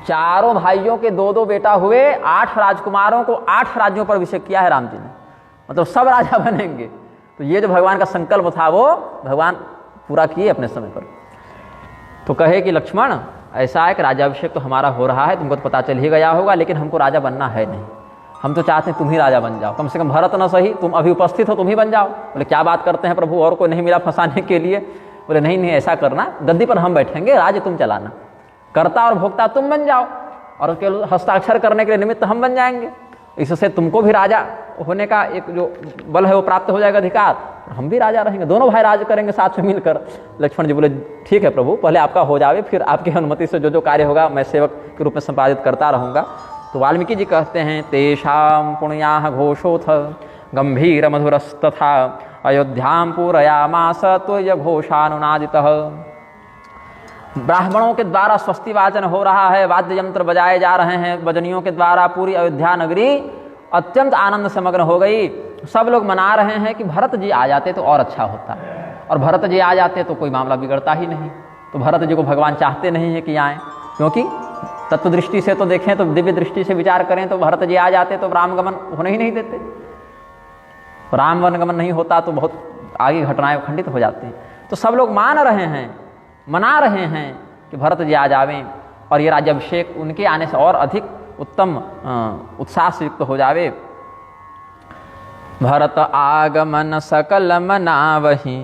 चारों भाइयों के 2-2 बेटा हुए, 8 राजकुमारों को 8 राज्यों पर अभिषेक किया है राम जी ने, मतलब सब राजा बनेंगे। तो ये जो भगवान का संकल्प था वो भगवान पूरा किए अपने समय पर। तो कहे कि लक्ष्मण ऐसा है कि राज्याभिषेक तो हमारा हो रहा है, तुमको तो पता चल ही गया होगा, लेकिन हमको राजा बनना है नहीं, हम तो चाहते हैं तुम ही राजा बन जाओ, कम से कम भरत न सही, तुम अभी उपस्थित हो, तुम ही बन जाओ। बोले क्या बात करते हैं प्रभु, और कोई नहीं मिला फंसाने के लिए? बोले नहीं नहीं, ऐसा करना, गद्दी पर हम बैठेंगे, राज्य तुम चलाना, कर्ता और भोक्ता तुम बन जाओ, और केवल हस्ताक्षर करने के लिए निमित्त हम बन जाएंगे। इससे तुमको भी राजा होने का एक जो बल है वो प्राप्त हो जाएगा, अधिकार, हम भी राजा रहेंगे, दोनों भाई राज करेंगे साथ में मिलकर। लक्ष्मण जी बोले ठीक है प्रभु, पहले आपका हो जावे, फिर आपकी अनुमति से जो जो कार्य होगा मैं सेवक के रूप में संपादित करता रहूँगा। तो वाल्मीकि जी कहते हैं तेषां पुण्याः घोषोऽथ गंभीर मधुरस्तथा अयोध्यां पूरयामास त्वय्य घोषानुनादितः। ब्राह्मणों के द्वारा स्वस्ति वाचन हो रहा है, वाद्य यंत्र बजाए जा रहे हैं, बजनियों के द्वारा पूरी अयोध्या नगरी अत्यंत आनंद से मग्न हो गई। सब लोग मना रहे हैं कि भरत जी आ जाते तो और अच्छा होता, और भरत जी आ जाते तो कोई मामला बिगड़ता ही नहीं। तो भरत जी को भगवान चाहते नहीं है कि आए, क्योंकि तत्व दृष्टि से तो देखें, तो दिव्य दृष्टि से विचार करें तो भरत जी आ जाते तो रामगमन होने ही नहीं देते, राम वनगमन नहीं होता तो बहुत आगे घटनाएं खंडित हो जाती हैं। तो सब लोग मान रहे हैं, मना रहे हैं कि भरत जी आ जावें, और ये राज्याभिषेक उनके आने से और अधिक उत्तम उत्साह से युक्त हो जावे। भरत आगमन सकल मनावहि,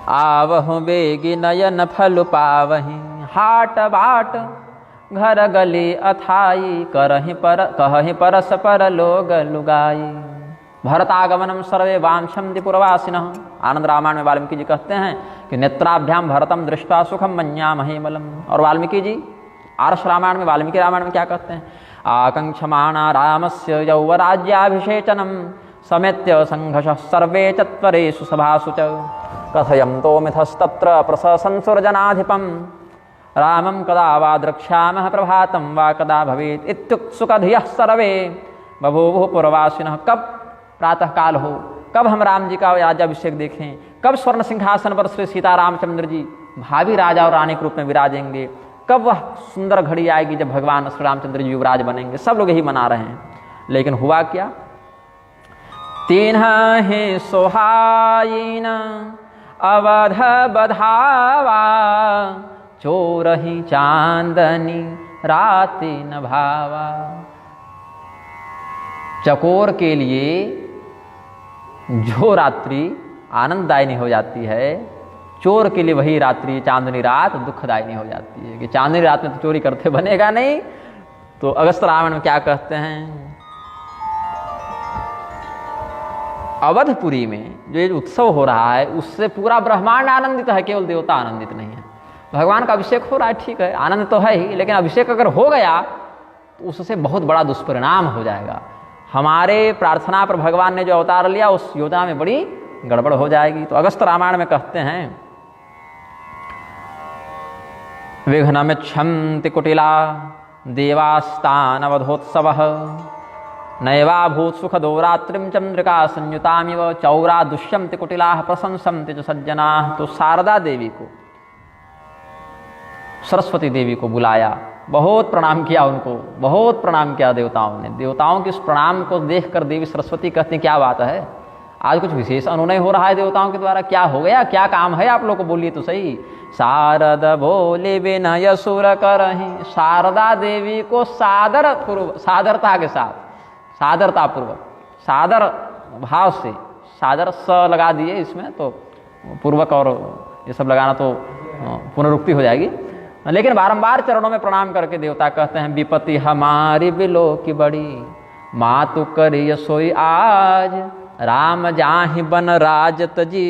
आवहु बेगी नयन फल पावहि, हाट बाट घर गली अथाई, कहहि परस पर लोग लुगाई। भरत आगमनम सर्वे वांछन्ति पुरवासिनः। आनंद रामायण में वाल्मीकि जी कहते हैं कि नेत्राभ्याम भरतम दृष्ट्वा सुखम मन्यामहे मलम। और वाल्मीकि जी आर्ष रामायण में, वाल्मीकि रामायण में क्या कहते हैं? आकांक्षमाणा रामस्य यौवराज्याभिषेचनम समेत्य संघर्षः सर्वे चत्वरेषु सभासु च, कथयन्तो मिथस्तत्र प्रशंसुर्जनाधिपं, रामं कदा वा द्रक्ष्यामः प्रभातं वा कदा भवेत् इत्युत्सुकधियः सर्वे बभूवुः पुरवासिनः। कब प्रातः काल हो, कब हम राम जी का राज्याभिषेक देखें, कब स्वर्ण सिंहासन पर श्री सीता रामचंद्र जी भावी राजा और रानी के रूप में विराजेंगे, कब वह सुंदर घड़ी आएगी जब भगवान श्री रामचंद्र जी युवराज बनेंगे। सब लोग यही मना रहे हैं, लेकिन हुआ क्या? तिन्हि सोहायिन अवध बधावा, चोरहि चांदनी राति न भावा। चकोर के लिए जो रात्रि आनंददायिनी हो जाती है, चोर के लिए वही रात्रि चांदनी रात दुखदायिनी हो जाती है। कि चांदनी रात में तो चोरी करते बनेगा नहीं। तो अगस्त रामायण में क्या कहते हैं? अवधपुरी में जो ये उत्सव हो रहा है उससे पूरा ब्रह्मांड आनंदित है, केवल देवता आनंदित नहीं है। भगवान का अभिषेक हो रहा है, ठीक है, आनंद तो है ही, लेकिन अभिषेक अगर हो गया तो उससे बहुत बड़ा दुष्परिणाम हो जाएगा। हमारे प्रार्थना पर भगवान ने जो अवतार लिया उस योजना में बड़ी गड़बड़ हो जाएगी। तो अगस्त रामायण में कहते हैं विघ्नमिच्छन्ति कुटिला देवास्तानवधोत्सवः, नैवाभूत् सुखदो रात्रिं चंद्रिका संयुतामिव, चौरा दुष्यन्ति कुटिलाः प्रशंसन्ति च सज्जनाः। तो शारदा देवी को, सरस्वती देवी को बुलाया, बहुत प्रणाम किया उनको, बहुत प्रणाम किया देवताओं ने। देवताओं के उस प्रणाम को देखकर देवी सरस्वती कहती क्या बात है, आज कुछ विशेष अनुनय हो रहा है देवताओं के द्वारा, क्या हो गया, क्या काम है आप लोग को, बोलिए तो सही। शारद बोले विनय सुर करहि, शारदा देवी को सादर पूर्वक, सादरता के साथ, सादरता पूर्वक, सादर भाव से, सादर स लगा दिए इसमें, तो पूर्वक और ये सब लगाना तो पुनरुक्ति हो जाएगी। लेकिन बारंबार चरणों में प्रणाम करके देवता कहते हैं विपत्ति हमारी बिलो की बड़ी, मातु करिय सोई आज, राम जाहि बन राजत जी,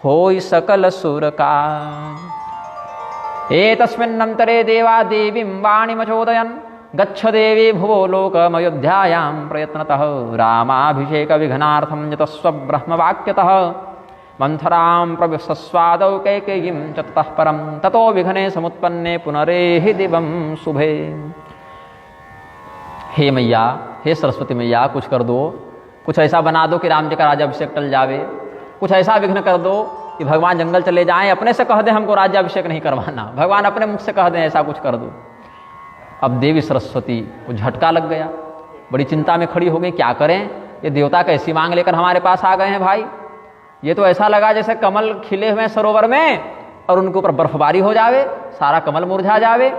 होई सकल सुर काज। एतस्मिन्नंतरे देवा देवीं वाणीमचोदयन्, गच्छ देवी भुवो लोकमयोध्यायां प्रयत्नतः, रामाभिषेक विघ्नार्थं यतस्व ब्रह्मवाक्यतः, मंथरां प्रविशस्वादौ कैकेयीं च ततः परं, ततो विघ्ने समुत्पन्ने पुनरेहि दिवं शुभे। हे मैया, हे सरस्वती मैया, कुछ कर दो, कुछ ऐसा बना दो कि राम जी का राज्याभिषेक टल जावे, कुछ ऐसा विघ्न कर दो कि भगवान जंगल चले जाएं, अपने से कह दें हमको राज्याभिषेक नहीं करवाना, भगवान अपने मुख से कह दें ऐसा कुछ कर दो। अब देवी सरस्वती को झटका लग गया, बड़ी चिंता में खड़ी हो गई, क्या करें, ये देवता कैसी मांग लेकर हमारे पास आ गए हैं भाई। ये तो ऐसा लगा जैसे कमल खिले हुए सरोवर में और उनके ऊपर बर्फबारी हो जावे, सारा कमल मुरझा जावे।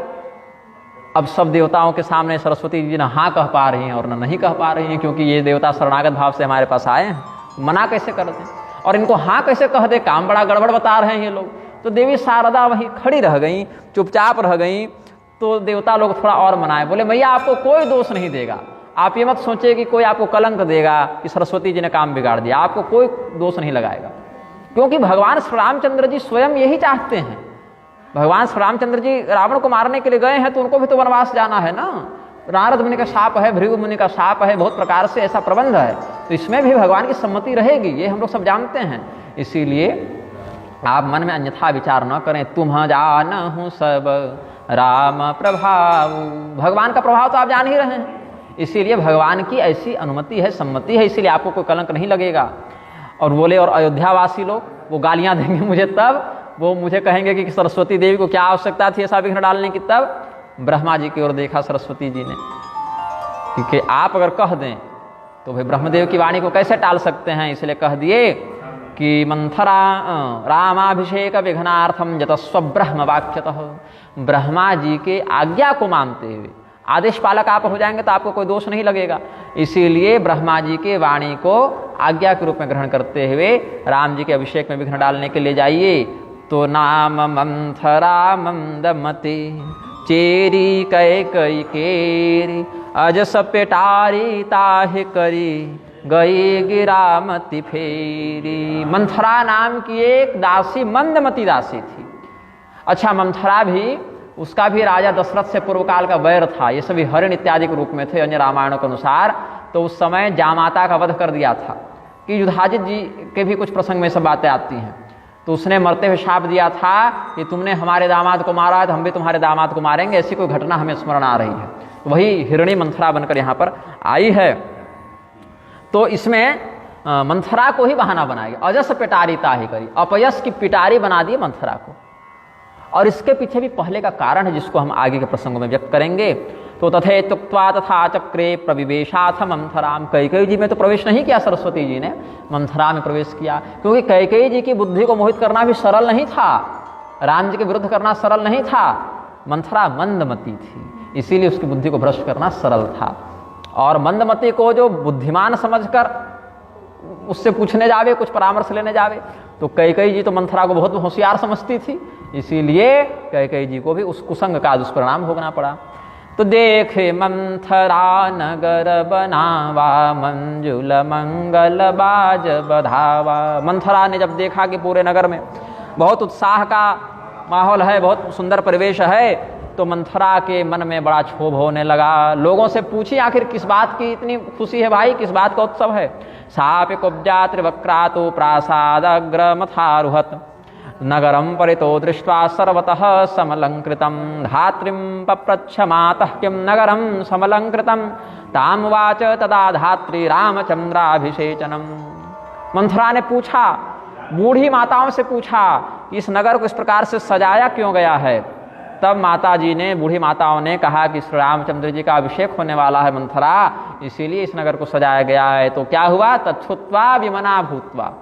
अब सब देवताओं के सामने सरस्वती जी न हाँ कह पा रही हैं और न नहीं कह पा रही हैं, क्योंकि ये देवता शरणागत भाव से हमारे पास आए हैं, मना कैसे कर दें और इनको हाँ कैसे कह दे, काम बड़ा गड़बड़ बता रहे हैं ये लोग। तो देवी शारदा वहीं खड़ी रह गई, चुपचाप रह गई। तो देवता लोग थोड़ा और मनाए, बोले मैया आपको कोई दोष नहीं देगा, आप ये मत सोचिए कि कोई आपको कलंक देगा कि सरस्वती जी ने काम बिगाड़ दिया, आपको कोई दोष नहीं लगाएगा, क्योंकि भगवान श्री रामचंद्र जी स्वयं यही चाहते हैं। भगवान श्री रामचंद्र जी रावण को मारने के लिए गए हैं तो उनको भी तो वनवास जाना है ना। नारद मुनि का शाप है, भृगु मुनि का शाप है, बहुत प्रकार से ऐसा प्रबंध है, तो इसमें भी भगवान की सम्मति रहेगी, ये हम लोग सब जानते हैं। इसीलिए आप मन में अन्यथा विचार न करें, तुम जानहु सब राम प्रभाव, भगवान का प्रभाव तो आप जान ही रहे हैं। इसीलिए भगवान की ऐसी अनुमति है, सम्मति है, इसीलिए आपको कोई कलंक नहीं लगेगा। और बोले और अयोध्यावासी लोग वो गालियां देंगे मुझे, तब वो मुझे कहेंगे कि सरस्वती देवी को क्या आवश्यकता थी ऐसा विघ्न डालने की। तब ब्रह्मा जी की ओर देखा सरस्वती जी ने, क्योंकि आप अगर कह दें तो भाई ब्रह्मदेव की वाणी को कैसे टाल सकते हैं, इसलिए कह दिए कि मंथरा रामाभिषेक विघ्नार्थम जतस्व ब्रह्म वाक्यतः, ब्रह्मा जी के आज्ञा को मानते हुए, आदेश पालक आप हो जाएंगे तो आपको कोई दोष नहीं लगेगा। इसीलिए ब्रह्मा जी के वाणी को आज्ञा के रूप में ग्रहण करते हुए राम जी के अभिषेक में विघ्न डालने के लिए जाइए। तो नाम मंथरा मंदमती चेरी कैकई केरी अजस पेटारी ताहि करी गई गिरामती फेरी। मंथरा नाम की एक दासी मंदमती दासी थी। अच्छा, मंथरा भी, उसका भी राजा दशरथ से पूर्व काल का वैर था, ये सभी हरिण इत्यादि के रूप में थे अन्य रामायणों के अनुसार। तो उस समय जामाता का वध कर दिया था, कि युधाजित जी के भी कुछ प्रसंग में सब बातें आती हैं। तो उसने मरते हुए शाप दिया था कि तुमने हमारे दामाद को मारा है तो हम भी तुम्हारे दामाद को मारेंगे, ऐसी कोई घटना हमें स्मरण आ रही है। तो वही हिरणी मंथरा बनकर यहाँ पर आई है। तो इसमें मंथरा को ही बहाना बनाया, अजस पिटारी ताहि करी, अपयस की पिटारी बना दी मंथरा को। और इसके पीछे भी पहले का कारण है जिसको हम आगे के प्रसंगों में व्यक्त करेंगे। तो तथे तुक्त्वा तथा चक्रे प्रविवेशाथ मंथराम, कैकेयी जी में तो प्रवेश नहीं किया सरस्वती जी ने, मंथरा में प्रवेश किया, क्योंकि कैकेयी जी की बुद्धि को मोहित करना भी सरल नहीं था, राम जी के विरुद्ध करना सरल नहीं था। मंथरा मंदमती थी, इसीलिए उसकी बुद्धि को भ्रष्ट करना सरल था। और मंदमती को जो बुद्धिमान समझकर उससे पूछने जावे, कुछ परामर्श लेने जावे, तो कैकेयी जी तो मंथरा को बहुत होशियार समझती थी, इसीलिए कैकेयी जी को भी उस कुसंग का दुष्परिणाम भोगना पड़ा। तो देखे मंथरा नगर बनावा मंजुल मंगल बाज बधावा। मंथरा ने जब देखा कि पूरे नगर में बहुत उत्साह का माहौल है, बहुत सुंदर परिवेश है, तो मंथरा के मन में बड़ा क्षोभ होने लगा। लोगों से पूछी आखिर किस बात की इतनी खुशी है भाई, किस बात का उत्सव है। सापि कुब्जा त्रिवक्रातो प्रासादग्रमथारुहत नगरम परितो दृष्ट्वा सर्वतः समलंकृतम धात्रीं पप्रच्छ मातः किं नगरम समलंकृतम तामुवाच तदा धात्री रामचंद्राभिषेचनम। मंथरा ने पूछा, बूढ़ी माताओं से पूछा कि इस नगर को इस प्रकार से सजाया क्यों गया है। तब माता जी ने, बूढ़ी माताओं ने कहा कि श्री रामचंद्र जी का अभिषेक होने वाला है मंथरा, इसीलिए इस नगर को सजाया गया है। तो क्या हुआ, तच्छ्रुत्वा विमना भूत्वा,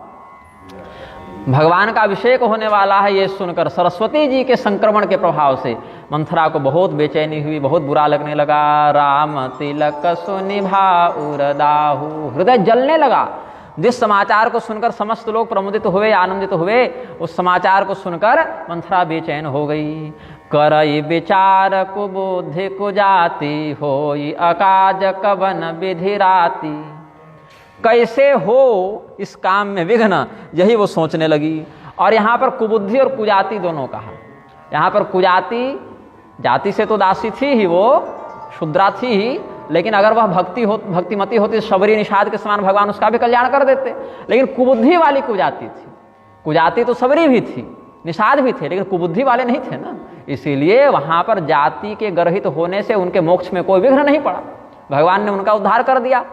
भगवान का अभिषेक होने वाला है ये सुनकर सरस्वती जी के संक्रमण के प्रभाव से मंथरा को बहुत बेचैनी हुई, बहुत बुरा लगने लगा। राम तिलक सुनिभा उरदाहु, हृदय जलने लगा। जिस समाचार को सुनकर समस्त लोग प्रमुदित हुए, आनंदित हुए, उस समाचार को सुनकर मंथरा बेचैन हो गई। करई विचार कुबुद्धि कुजाति होई अकाज कवन विधिराति। कैसे हो इस काम में विघ्न, यही वो सोचने लगी। और यहाँ पर कुबुद्धि और कुजाति दोनों कहा। यहाँ पर कुजाति, जाति से तो दासी थी ही, वो शुद्रा थी ही, लेकिन अगर वह भक्तिमती होती, शबरी निषाद के समान भगवान उसका भी कल्याण कर देते। लेकिन कुबुद्धि वाली कुजाति थी। कुजाति तो शबरी भी थी, निषाद भी थे, लेकिन कुबुद्धि वाले नहीं थे ना, इसीलिए वहां पर जाति के गर्हित होने से उनके मोक्ष में कोई विघ्न नहीं पड़ा, भगवान ने उनका उद्धार कर दिया।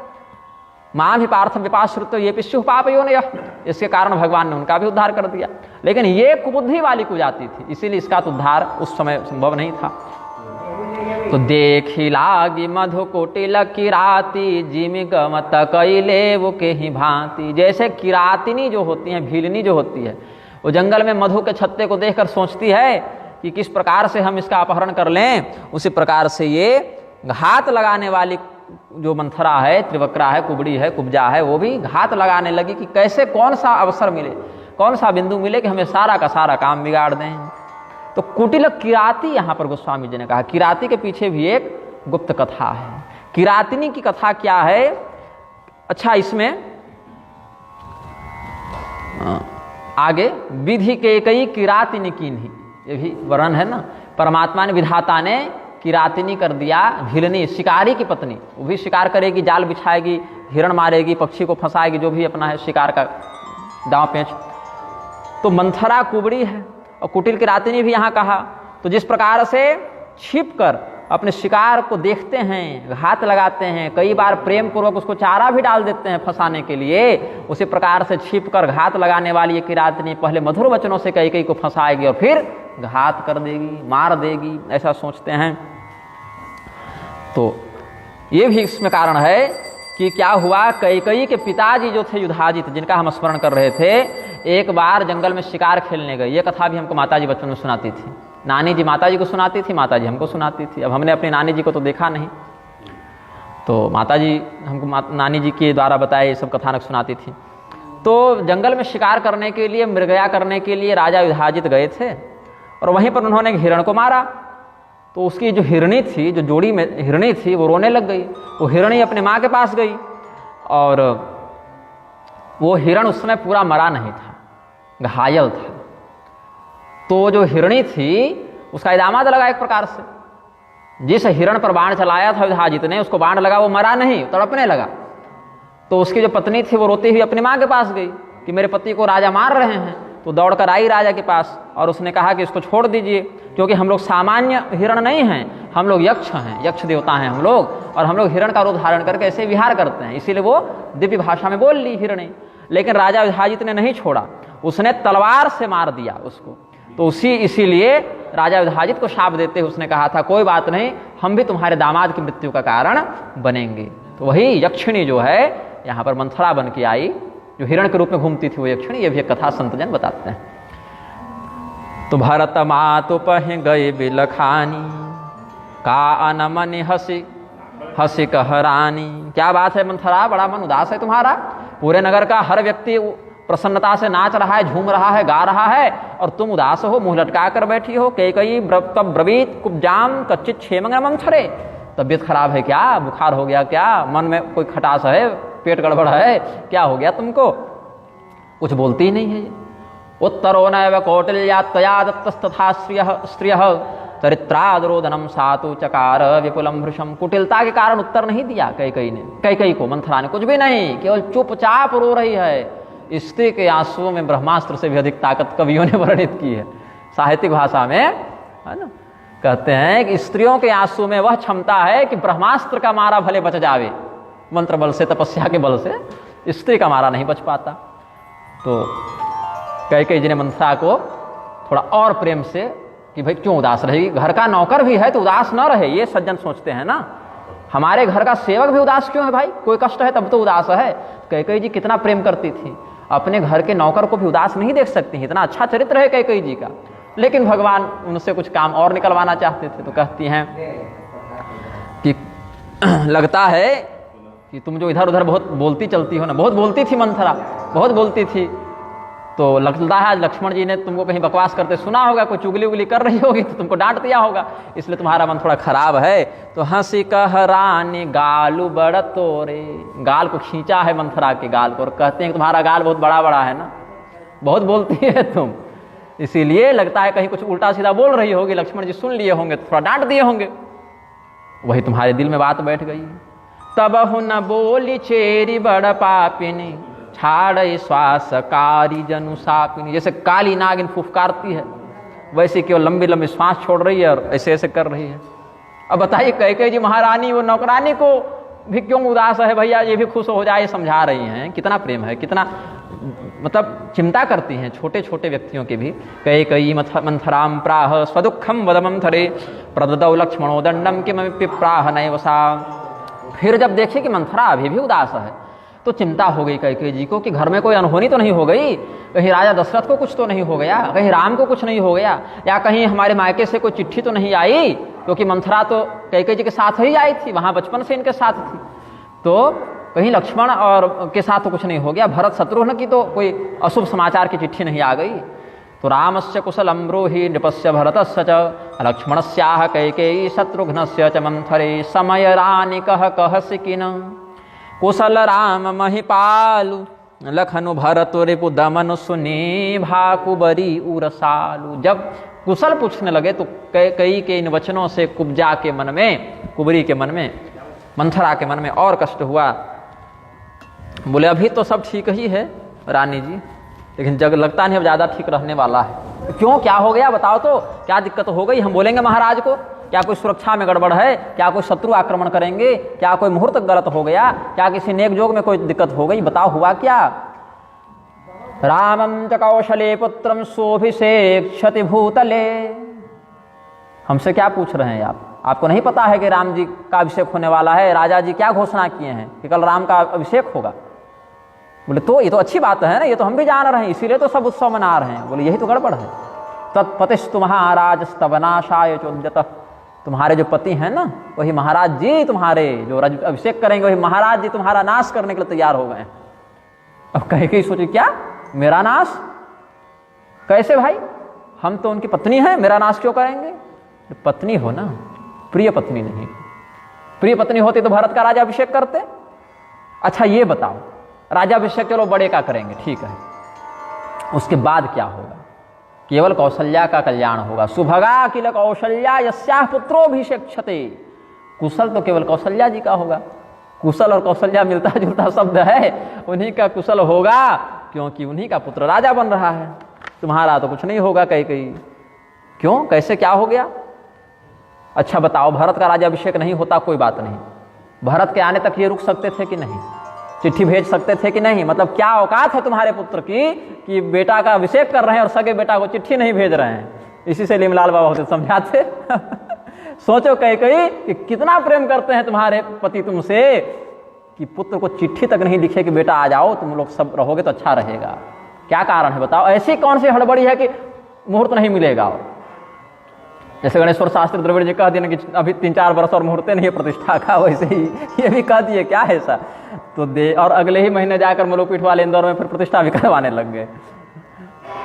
माँ भी पार्थ विपाश्रुत ये पिस्यु पापयो ने, इसके कारण भगवान ने उनका भी उद्धार कर दिया। लेकिन ये कुबुद्धि वाली कुजाति थी, इसीलिए इसका तो उद्धार उस समय संभव नहीं था। तो देखी लागी मधु कुटिल किराती, जिमि गमत कैले वो के ही भांति। जैसे किरातिनी जो होती है, भीलनी जो होती है, वो जंगल में मधु के छत्ते को देखकर सोचती है कि किस प्रकार से हम इसका अपहरण कर लें, उसी प्रकार से ये घात लगाने वाली जो मंथरा है, त्रिवक्रा है, कुबड़ी है, कुब्जा है, वो भी घात लगाने लगी कि कैसे कौन सा अवसर मिले, कौन सा बिंदु मिले कि हमें सारा का सारा काम बिगाड़ दें। तो कुटिल किराती यहाँ पर गोस्वामी जी ने कहा, किराती के पीछे भी एक गुप्त कथा है। किरातिनी की कथा क्या है? अच्छा, इसमें आगे विधि के कई किरातिनी कीन्ही, ये भी वर्णन है ना। परमात्मा ने, विधाता ने किरातिनी कर दिया, भीलनी, शिकारी की पत्नी। वो भी शिकार करेगी, जाल बिछाएगी, हिरण मारेगी, पक्षी को फंसाएगी, जो भी अपना है शिकार का दांव पेंच। तो मंथरा कुबड़ी है और कुटिल किरातिनी भी यहाँ कहा। तो जिस प्रकार से छिप कर अपने शिकार को देखते हैं, घात लगाते हैं, कई बार प्रेम पूर्वक उसको चारा भी डाल देते हैं फंसाने के लिए, उसी प्रकार से छिप कर घात लगाने वाली ये किरातिनी पहले मधुर वचनों से कई को फंसाएगी और फिर घात कर देगी, मार देगी, ऐसा सोचते हैं। तो ये भी इसमें कारण है कि क्या हुआ, कैकेयी के पिताजी जो थे युधाजित, जिनका हम स्मरण कर रहे थे, एक बार जंगल में शिकार खेलने गए। ये कथा भी हमको माताजी बचपन में सुनाती थी। नानी जी माताजी को सुनाती थी, माताजी हमको सुनाती थी। अब हमने अपनी नानी जी को तो देखा नहीं, तो माताजी हमको नानी जी के द्वारा बताए ये सब कथानक सुनाती थी। तो जंगल में शिकार करने के लिए, मृगया करने के लिए राजा युधाजित गए थे और वहीं पर उन्होंने एक हिरण को मारा। तो उसकी जो हिरणी थी, जो जोड़ी में हिरणी थी, वो रोने लग गई। वो हिरणी अपने माँ के पास गई और वो हिरण उस समय पूरा मरा नहीं था, घायल था। तो जो हिरणी थी उसका इदामत लगा एक प्रकार से। जिस हिरण पर बाण चलाया था युधाजित ने, उसको बाण लगा, वो मरा नहीं, तड़पने लगा। तो उसकी जो पत्नी थी वो रोती हुई अपनी माँ के पास गई कि मेरे पति को राजा मार रहे हैं। तो दौड़कर आई राजा के पास और उसने कहा कि इसको छोड़ दीजिए, क्योंकि हम लोग सामान्य हिरण नहीं हैं, हम लोग यक्ष हैं, यक्ष देवता हैं हम लोग, और हम लोग हिरण का रूप धारण करके ऐसे विहार करते हैं। इसीलिए वो दिव्य भाषा में बोल ली हिरणी। लेकिन राजा युधाजित ने नहीं छोड़ा, उसने तलवार से मार दिया उसको। तो इसीलिए राजा युधाजित को शाप देते हुए उसने कहा था, कोई बात नहीं, हम भी तुम्हारे दामाद की मृत्यु का कारण बनेंगे। तो वही यक्षिणी जो है यहाँ पर मंथरा बन के आई, जो हिरण के रूप में घूमती थी वो यक्षिणी। ये भी एक कथा संतजन बताते हैं। तो भरत मातु पह गए बिलखानी, का अनमनि हसी हसी कहरानी। क्या बात है मंथरा, बड़ा मन उदास है तुम्हारा। पूरे नगर का हर व्यक्ति प्रसन्नता से नाच रहा है, झूम रहा है, गा रहा है, और तुम उदास हो, मुंह लटका कर बैठी हो। कैकेयी तब ब्रवीत कुब्जाम कच्चित क्षेमंग मंथरे। तबीयत खराब है क्या, बुखार हो गया क्या, मन में कोई खटास है, पेट गड़बड़ है, क्या हो गया तुमको? कुछ बोलती ही नहीं है ये। उत्तरो नैव कौटिल्या तया दत्तस्तथा स्त्रियः चरित्रादरोदनम सातु चकार विपुलम भृशम। कुटिलता के कारण उत्तर नहीं दिया कैकेयी ने, कैकेयी को मंथरा ने कुछ भी नहीं, केवल चुपचाप रो रही है। स्त्री के आंसुओं में ब्रह्मास्त्र से भी अधिक ताकत कवियों ने वर्णित की है साहित्यिक भाषा में, है ना। कहते हैं कि स्त्रियों के आंसू में वह क्षमता है कि ब्रह्मास्त्र का मारा भले बच जावे, मंत्र बल से, तपस्या के बल से स्त्री का मारा नहीं बच पाता। तो कैकेयी जी ने मंथरा को थोड़ा और प्रेम से कि भाई क्यों उदास रहेगी, घर का नौकर भी है तो उदास न रहे, ये सज्जन सोचते हैं ना। हमारे घर का सेवक भी उदास क्यों है भाई, कोई कष्ट है तब तो उदास है। कैकेयी जी कितना प्रेम करती थी, अपने घर के नौकर को भी उदास नहीं देख सकती, इतना अच्छा चरित्र है कैकेयी जी का। लेकिन भगवान उनसे कुछ काम और निकलवाना चाहते थे। तो कहती हैं कि लगता है कि तुम जो इधर उधर बहुत बोलती चलती हो ना, बहुत बोलती थी मंथरा, बहुत बोलती थी, तो लगता है आज लक्ष्मण जी ने तुमको कहीं बकवास करते सुना होगा, कोई चुगली उगली कर रही होगी तो तुमको डांट दिया होगा, इसलिए तुम्हारा मन थोड़ा खराब है। तो हंसी कहरानी गालू बड़ तोरे, गाल को खींचा है मंथरा के गाल को, और कहते हैं कि तुम्हारा गाल बहुत बड़ा बड़ा है ना, बहुत बोलती है तुम, इसीलिए लगता है कहीं कुछ उल्टा सीधा बोल रही होगी, लक्ष्मण जी सुन लिए होंगे तो थोड़ा डांट दिए होंगे, वही तुम्हारे दिल में बात बैठ गई। तब न बोली चेरी बड़ पापिनी, छाड़ श्वास कारी जनु सापिनी। जैसे काली नागिन फुफकारती है वैसे केवल लंबी लंबी श्वास छोड़ रही है और ऐसे ऐसे कर रही है। अब बताइए कैकेयी जी महारानी वो नौकरानी को भी क्यों उदास है भैया, ये भी खुश हो जाए, समझा रही हैं कितना प्रेम है, कितना मतलब चिंता करती हैं छोटे छोटे व्यक्तियों की भी। कई मंथराम प्राह स्वदुखम वदमम थरे प्रददौ लक्ष्मणो दंडम किमपि प्राह नैव सा। फिर जब देखे कि मंथरा अभी भी उदास है तो चिंता हो गई कैकेयी जी को कि घर में कोई अनहोनी तो नहीं हो गई, कहीं राजा दशरथ को कुछ तो नहीं हो गया, कहीं राम को कुछ नहीं हो गया, या कहीं हमारे मायके से कोई चिट्ठी तो नहीं आई, क्योंकि मंथरा तो कैकेयी जी के साथ ही आई थी, वहां बचपन से इनके साथ थी, तो कहीं लक्ष्मण और के साथ तो कुछ नहीं हो गया, भरत शत्रुघ्न की तो कोई अशुभ समाचार की चिट्ठी नहीं आ गई। तो रामस्य कुशलम ब्रूहि नृपस्य भरतस्य च लक्ष्मणस्याह कैकेयी शत्रुघ्नस्य च मंथरे समय रानी कह सिकिन कुशल राम महिपालु लखनु भरत रिपु दमन सुनी भाकुबरी उरसालु। जब कुशल पूछने लगे तो कैकेयी के इन वचनों से कुब्जा के मन में, कुबरी के मन में, मंथरा के मन में और कष्ट हुआ। बोले अभी तो सब ठीक ही है रानी जी, लेकिन जग लगता नहीं अब ज़्यादा ठीक रहने वाला है। क्यों, क्या हो गया बताओ तो, क्या दिक्कत हो गई? हम बोलेंगे महाराज को, क्या कोई सुरक्षा में गड़बड़ है, क्या कोई शत्रु आक्रमण करेंगे, क्या कोई मुहूर्त गलत हो गया, क्या किसी नेक जोग में कोई दिक्कत हो गई, बताओ हुआ क्या? रामं च कौशले पुत्रं सोऽभिषेक्ष्यति भूतले। हमसे क्या पूछ रहे हैं आप? आपको नहीं पता है कि राम जी का अभिषेक होने वाला है? राजा जी क्या घोषणा किए हैं कि कल राम का अभिषेक होगा। बोले तो ये तो अच्छी बात है ना, ये तो हम भी जान रहे हैं, इसीलिए तो सब उत्सव मना रहे हैं। बोले यही तो गड़बड़ है। तत्पतिस्तु महाराज स्तवनाशाय चोद्यतः, तुम्हारे जो पति हैं ना वही महाराज जी, तुम्हारे जो अभिषेक करेंगे वही महाराज जी तुम्हारा नाश करने के लिए तैयार हो गए। अब कैकेयी सोची क्या मेरा नाश? कैसे भाई, हम तो उनकी पत्नी हैं, मेरा नाश क्यों करेंगे? पत्नी हो ना, प्रिय पत्नी नहीं। प्रिय पत्नी होती तो भरत का राज्याभिषेक करते। अच्छा ये बताओ, राज्याभिषेक चलो बड़े का करेंगे, ठीक है, उसके बाद क्या होगा? केवल कौशल्या का कल्याण होगा। सुभगा किल कौशल्या यस्याः पुत्रोऽभिषेक्ष्यते। कुशल तो केवल कौशल्या जी का होगा। कुशल और कौशल्या मिलता जुलता शब्द है, उन्हीं का कुशल होगा क्योंकि उन्हीं का पुत्र राजा बन रहा है। तुम्हारा तो कुछ नहीं होगा कैकेयी। क्यों, कैसे, क्या हो गया? अच्छा बताओ, भरत का राज्याभिषेक नहीं होता कोई बात नहीं, भरत के आने तक ये रुक सकते थे कि नहीं? चिट्ठी भेज सकते थे कि नहीं? मतलब क्या औकात है तुम्हारे पुत्र की कि बेटा का अभिषेक कर रहे हैं और सगे बेटा को चिट्ठी नहीं भेज रहे हैं? इसी से लीमलाल बाबा होते समझाते सोचो कैकेयी कि कितना प्रेम करते हैं तुम्हारे पति तुमसे कि पुत्र को चिट्ठी तक नहीं लिखे कि बेटा आ जाओ, तुम लोग सब रहोगे तो अच्छा रहेगा। क्या कारण है बताओ? ऐसी कौन सी हड़बड़ी है कि मुहूर्त नहीं मिलेगा? जैसे गणेश्वर शास्त्री द्रविड़ जी कह दिए ना कि अभी 3-4 वर्ष और मुहूर्त नहीं है प्रतिष्ठा का, वैसे ही ये भी कह दिए क्या है ऐसा तो दे, और अगले ही महीने जाकर मलोपीठ वाले इंदौर में फिर प्रतिष्ठा भी करवाने लग गए।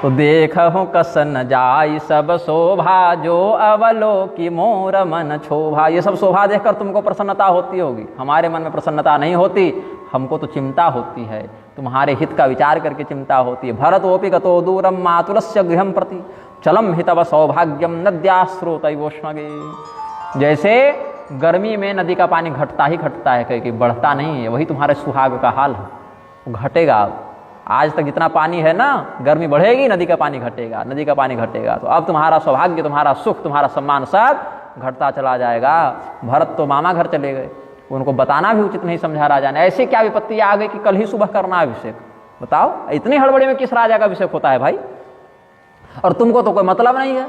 तो देखहु कसन जाई सब शोभा जो अवलोकि मोर मन क्षोभा। ये सब शोभा देखकर तुमको प्रसन्नता होती होगी, हमारे मन में प्रसन्नता नहीं होती, हमको तो चिंता होती है, तुम्हारे हित का विचार करके चिंता होती है। भरतोऽपि गतो दूरम मातुलस्य गृहं प्रति चलम हितव सौभाग्यम नद्यास्रोतैवोष्णगे। जैसे गर्मी में नदी का पानी घटता ही घटता है, कहीं बढ़ता नहीं है, वही तुम्हारे सुहाग का हाल है, वो घटेगा। आज तक जितना पानी है ना, गर्मी बढ़ेगी नदी का पानी घटेगा, नदी का पानी घटेगा, तो अब तुम्हारा सौभाग्य, तुम्हारा सुख, तुम्हारा सम्मान सब घटता चला जाएगा। भरत तो मामा घर चले गए, उनको बताना भी उचित नहीं समझा राजा ने। ऐसी क्या विपत्ति आ गई कि कल ही सुबह करना अभिषेक? बताओ, इतनी हड़बड़ी में किस राजा का अभिषेक होता है भाई? और तुमको तो कोई मतलब नहीं है,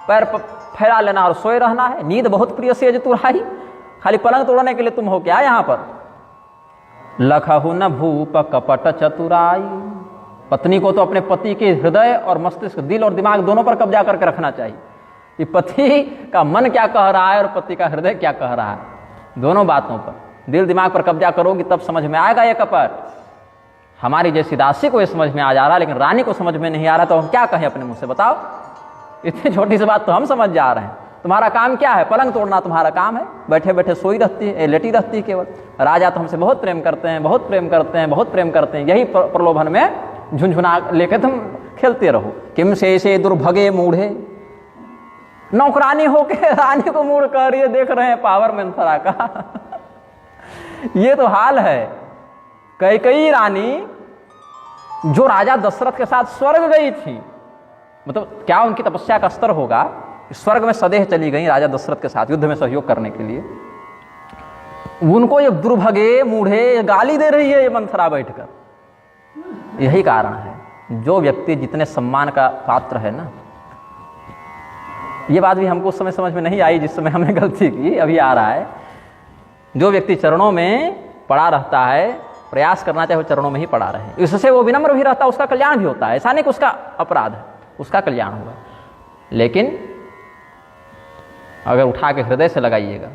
पैर फैला लेना और सोए रहना है। नींद बहुत प्रिय से तुराई, खाली पलंग तोड़ने के लिए तुम हो क्या यहाँ पर? लखहु न भूप कपट चतुराई। पत्नी को तो अपने पति के हृदय और मस्तिष्क, दिल और दिमाग दोनों पर कब्जा करके रखना चाहिए कि पति का मन क्या कह रहा है और पति का हृदय क्या कह रहा है, दोनों बातों पर दिल दिमाग पर कब्जा करोगी तब समझ में आएगा ये कपट। हमारी जैसी दासी को ये समझ में आ जा रहा, लेकिन रानी को समझ में नहीं आ रहा, तो हम क्या कहें अपने मुंह से? बताओ, इतनी छोटी सी बात तो हम समझ जा रहे हैं। तुम्हारा काम क्या है? पलंग तोड़ना तुम्हारा काम है, बैठे बैठे सोई रहती है, लेटी रहती है केवल। राजा तो हमसे बहुत प्रेम करते हैं, बहुत प्रेम करते हैं, बहुत प्रेम करते हैं, यही प्रलोभन में झुंझुना लेके तुम खेलते रहो। किम से दुर्भगे मूढ़े, नौकरानी होके रानी को मूढ़ कर रही है, देख रहे हैं पावर मंथरा का ये तो हाल है। कैकेयी रानी जो राजा दशरथ के साथ स्वर्ग गई थी, मतलब क्या उनकी तपस्या का स्तर होगा, स्वर्ग में सदेह चली गई राजा दशरथ के साथ युद्ध में सहयोग करने के लिए। उनको ये दुर्भगे मूढ़े गाली दे रही है ये मंथरा बैठकर। यही कारण है, जो व्यक्ति जितने सम्मान का पात्र है ना, ये बात भी हमको उस समय समझ में नहीं आई जिस समय हमने गलती की, अभी आ रहा है। जो व्यक्ति चरणों में पड़ा रहता है, प्रयास करना चाहे वो चरणों में ही पड़ा रहे, इससे वो विनम्र भी रहता है, उसका कल्याण भी होता है। ऐसा नहीं कि उसका अपराध है, उसका कल्याण होगा। लेकिन अगर उठा के हृदय से लगाइएगा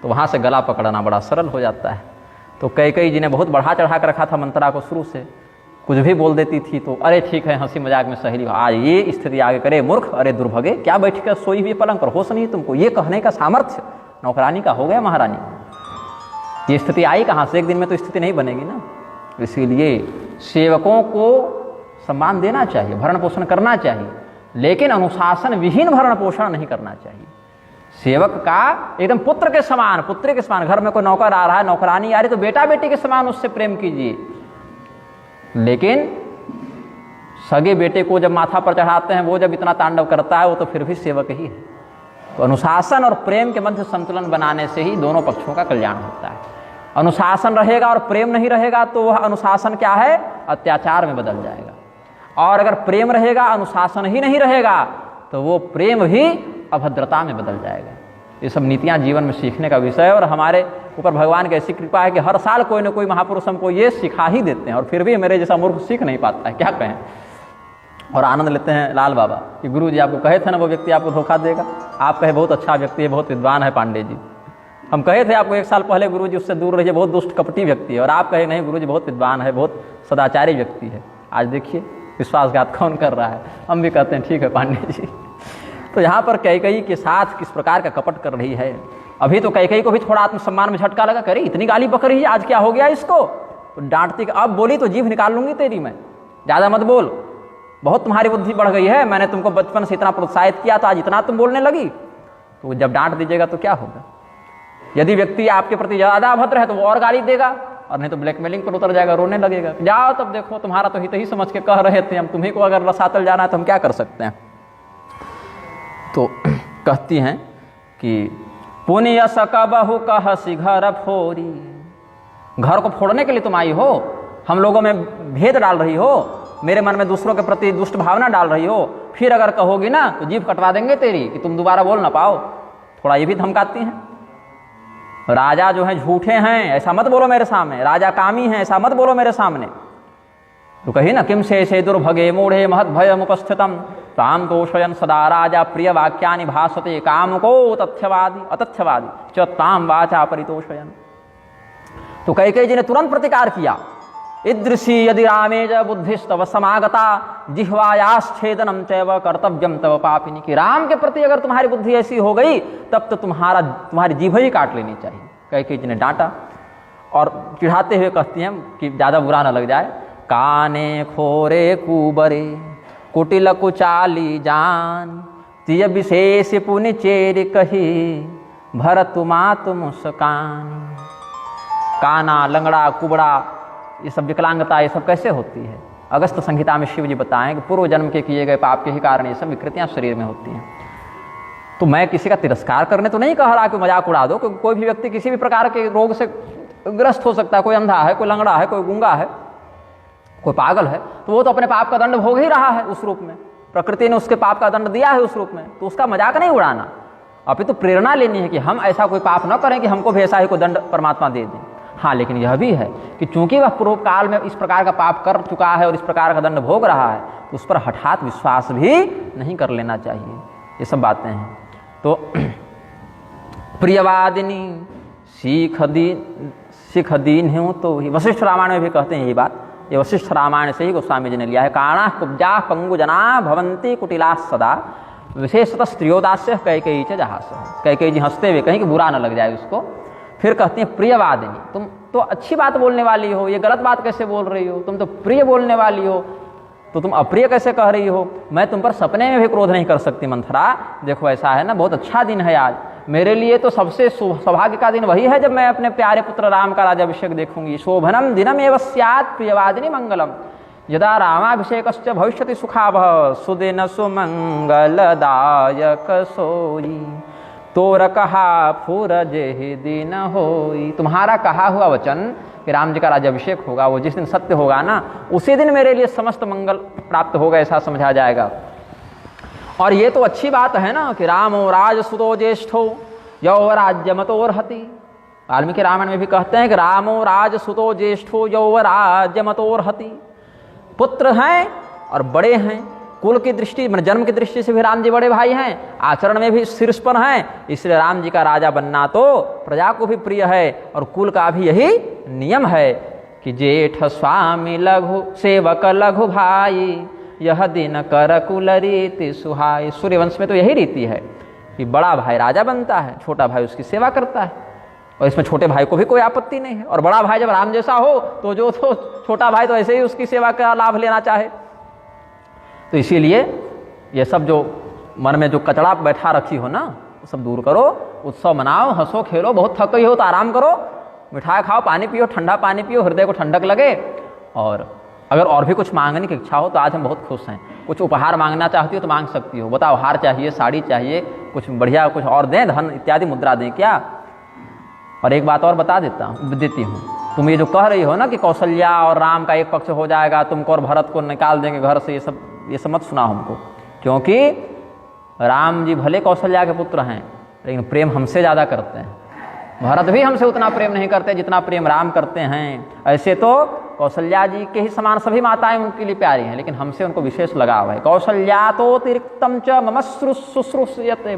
तो वहाँ से गला पकड़ना बड़ा सरल हो जाता है। तो कई जी ने बहुत बढ़ा चढ़ा कर रखा था मंत्रा को, शुरू से कुछ भी बोल देती थी तो अरे ठीक है, हंसी मजाक में सहेली। आज ये स्थिति आगे करे, मूर्ख, अरे दुर्भगे, क्या बैठ कर सोई हुई पलंग पर, होश नहीं तुमको, ये कहने का सामर्थ्य नौकरानी का हो गया महारानी। ये स्थिति आई कहाँ से? एक दिन में तो स्थिति नहीं बनेगी ना। इसीलिए सेवकों को सम्मान देना चाहिए, भरण पोषण करना चाहिए, लेकिन अनुशासन विहीन भरण पोषण नहीं करना चाहिए। सेवक का एकदम पुत्र के समान, पुत्री के समान, घर में कोई नौकर आ रहा है, नौकरानी आ रही, तो बेटा बेटी के समान उससे प्रेम कीजिए। लेकिन सगे बेटे को जब माथा पर चढ़ाते हैं, वो जब इतना तांडव करता है, वो तो फिर भी सेवक ही है। तो अनुशासन और प्रेम के मध्य संतुलन बनाने से ही दोनों पक्षों का कल्याण होता है। अनुशासन रहेगा और प्रेम नहीं रहेगा तो वह अनुशासन क्या है? अत्याचार में बदल जाएगा। और अगर प्रेम रहेगा, अनुशासन ही नहीं रहेगा, तो वो प्रेम ही अभद्रता में बदल जाएगा। ये सब नीतियाँ जीवन में सीखने का विषय है, और हमारे ऊपर भगवान की ऐसी कृपा है कि हर साल कोई ना कोई महापुरुष हमको ये सिखा ही देते हैं, और फिर भी मेरे जैसा मूर्ख सीख नहीं पाता है, क्या कहें। और आनंद लेते हैं लाल बाबा कि गुरु जी आपको कहे थे ना वो व्यक्ति आपको धोखा देगा। आप कहे बहुत अच्छा व्यक्ति है, बहुत विद्वान है पांडे जी। हम कहे थे आपको 1 साल पहले गुरु जी उससे दूर रहिए, बहुत दुष्ट कपटी व्यक्ति है, और आप कहे नहीं गुरु जी बहुत विद्वान है, बहुत सदाचारी व्यक्ति है। आज देखिए विश्वासघात कौन कर रहा है। हम भी कहते हैं ठीक है पांडे जी। तो यहाँ पर कैकेयी के साथ किस प्रकार का कपट कर रही है। अभी तो कैकेयी को भी थोड़ा आत्मसम्मान में झटका लगा, करे इतनी गाली बक रही है, आज क्या हो गया इसको। तो डांटती, अब बोली तो जीभ निकाल लूंगी तेरी मैं, ज़्यादा मत बोल, बहुत तुम्हारी बुद्धि बढ़ गई है, मैंने तुमको बचपन से इतना प्रोत्साहित किया तो आज इतना तुम बोलने लगी। तो जब डांट दीजिएगा तो क्या होगा। यदि व्यक्ति आपके प्रति ज़्यादा अभद्र है तो वो और गाली देगा, और नहीं तो ब्लैकमेलिंग पर उतर जाएगा, रोने लगेगा। जाओ तब देखो, तुम्हारा तो हित ही समझ के कह रहे थे हम, तुम्ही को अगर रसातल जाना है तो हम क्या कर सकते हैं। तो कहती हैं कि पुण्य सकबहु कहसी घर फोरी, घर को फोड़ने के लिए तुम आई हो, हम लोगों में भेद डाल रही हो, मेरे मन में दूसरों के प्रति दुष्ट भावना डाल रही हो, फिर अगर कहोगी ना तो जीभ कटवा देंगे तेरी कि तुम दोबारा बोल ना पाओ। थोड़ा ये भी धमकाती हैं। राजा जो है झूठे हैं ऐसा मत बोलो मेरे सामने, राजा कामी हैं ऐसा मत बोलो मेरे सामने। तो कही ना किम से दुर्भगे मूढ़े महद भयम उपस्थितम ताम तोषयन सदा राजा प्रिय वाक्यानि भाषते काम को तथ्यवादी अतथ्यवादी च ताम वाचा परितोषयन। तो कैकेयी जी ने तुरंत प्रतिकार किया, ईदृशी यदि रामेज बुद्धिस्तव समागता जिह्वायाश्छेदनम चैव कर्तव्यम तव पापिनी, कि राम के प्रति अगर तुम्हारी बुद्धि ऐसी हो गई तब तो तुम्हारी जीभ ही काट लेनी चाहिए। कैकेयी जी ने डांटा और चिढ़ाते हुए कहती हैं कि ज़्यादा बुरा ना लग जाए, काने खोरे कुबरे कुटिल कुचाली जान तिय विशेष पुनि चेर कही भरत मात मुस्कान। काना, लंगड़ा, कुबड़ा, ये सब विकलांगता ये सब कैसे होती है। अगस्त संहिता में शिव जी बताएं कि पूर्व जन्म के किए गए पाप के ही कारण ये सब विकृतियां शरीर में होती हैं। तो मैं किसी का तिरस्कार करने तो नहीं कह रहा कि मजाक उड़ा दो, क्योंकि कोई भी व्यक्ति किसी भी प्रकार के रोग से ग्रस्त हो सकता है। कोई अंधा है, कोई लंगड़ा है, कोई गूंगा है, कोई पागल है, तो वो तो अपने पाप का दंड भोग ही रहा है उस रूप में। प्रकृति ने उसके पाप का दंड दिया है उस रूप में, तो उसका मजाक नहीं उड़ाना। अभी तो प्रेरणा लेनी है कि हम ऐसा कोई पाप न करें कि हमको भी ऐसा ही कोई दंड परमात्मा दे दें। हाँ, लेकिन यह भी है कि चूंकि वह पूर्व काल में इस प्रकार का पाप कर चुका है और इस प्रकार का दंड भोग रहा है, तो उस पर हठात विश्वास भी नहीं कर लेना चाहिए। ये सब बातें हैं। तो प्रियवादिनी सिख दीन हूँ, तो वशिष्ठ रामायण में भी कहते हैं यही बात। ये वशिष्ठ रामायण से ही गोस्वामी जी ने लिया है। काणा कुब्जा पंगुजना भवंती कुटिला सदा विशेषतः स्त्रियोदास्य कैकेयी च जहास। कैकेयी जी हंसते हुए कहीं कि बुरा न लग जाए उसको। फिर कहती हैं प्रियवादिनी, तुम तो अच्छी बात बोलने वाली हो, ये गलत बात कैसे बोल रही हो, तुम तो प्रिय बोलने वाली हो, तो तुम अप्रिय कैसे कह रही हो। मैं तुम पर सपने में भी क्रोध नहीं कर सकती मंथरा। देखो ऐसा है ना, बहुत अच्छा दिन है आज मेरे लिए, तो सबसे सौभाग्य का दिन वही है जब मैं अपने प्यारे पुत्र राम का राज्याभिषेक देखूंगी। शोभनम दिनम एव स्यात् प्रियवादिनी मंगलम यदा रामाभिषेकश्च भविष्यति सुखावह सुदिन सुमंगलदायक सोई। तोर कहा फूर जेहि दिन होई, तुम्हारा कहा हुआ वचन कि राम जी का राज्याभिषेक होगा, वो जिस दिन सत्य होगा ना, उसी दिन मेरे लिए समस्त मंगल प्राप्त होगा, ऐसा समझा जाएगा। और ये तो अच्छी बात है ना कि रामो राज सुतो ज्येष्ठो यौ राज्यमतोर्हति। वाल्मीकि रामायण में भी कहते हैं कि रामो राज सुतो ज्येष्ठो यौ राज्यमतोर्हति। पुत्र हैं और बड़े हैं, कुल की दृष्टि मतलब जन्म की दृष्टि से भी राम जी बड़े भाई हैं, आचरण में भी शीर्ष पर हैं, इसलिए राम जी का राजा बनना तो प्रजा को भी प्रिय है और कुल का भी यही नियम है कि जेठ स्वामी लघु सेवक लघु भाई यह दिन कर कुल रीति सुहाई। सूर्यवंश में तो यही रीति है कि बड़ा भाई राजा बनता है, छोटा भाई उसकी सेवा करता है, और इसमें छोटे भाई को भी कोई आपत्ति नहीं है। और बड़ा भाई जब राम जैसा हो तो जो तो छोटा भाई तो ऐसे ही उसकी सेवा का लाभ लेना चाहे। तो इसीलिए ये सब जो मन में जो कचड़ा बैठा रखी हो ना, वो सब दूर करो, उत्सव मनाओ, हंसो खेलो, बहुत थक गई हो तो आराम करो, मिठाई खाओ, पानी पियो, ठंडा पानी पियो, हृदय को ठंडक लगे। और अगर और भी कुछ मांगने की इच्छा हो तो आज हम बहुत खुश हैं। कुछ उपहार मांगना चाहती हो तो मांग सकती हो, बताओ हार चाहिए, साड़ी चाहिए, कुछ बढ़िया कुछ और दें, धन इत्यादि मुद्रा दें क्या। और एक बात और बता देती हूँ, तुम ये जो कह रही हो ना कि कौशल्या और राम का एक पक्ष हो जाएगा, तुमको और भरत को निकाल देंगे घर से, ये सब मत सुनाओ हमको, क्योंकि राम जी भले कौशल्या के पुत्र हैं लेकिन प्रेम हमसे ज़्यादा करते हैं। भरत भी हमसे उतना प्रेम नहीं करते जितना प्रेम राम करते हैं। ऐसे तो कौशल्या जी के ही समान सभी माताएं उनके लिए प्यारी हैं, लेकिन हमसे उनको विशेष लगाव है। कौशल्या तो अतिरिक्तम च मम शुश्रूषते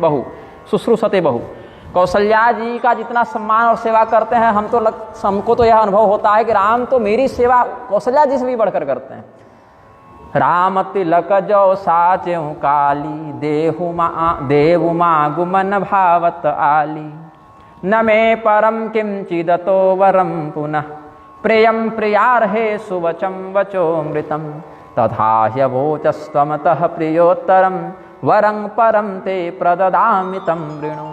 बहु। कौशल्या जी का जितना सम्मान और सेवा करते हैं हमको तो यह अनुभव होता है कि राम तो मेरी सेवा कौशल्या जी से भी बढ़कर करते हैं। राम तिलक जो साचेहु काली देहु माँ गुमन भावत आली न मे परम किंचिदतो वरम पुनः प्रियम प्रियार्हे सुवचम वचोमृतम तथा ह्यवोचस्त्वमतः प्रियोत्तरम वरं परम ते प्रददामि तं वृणु।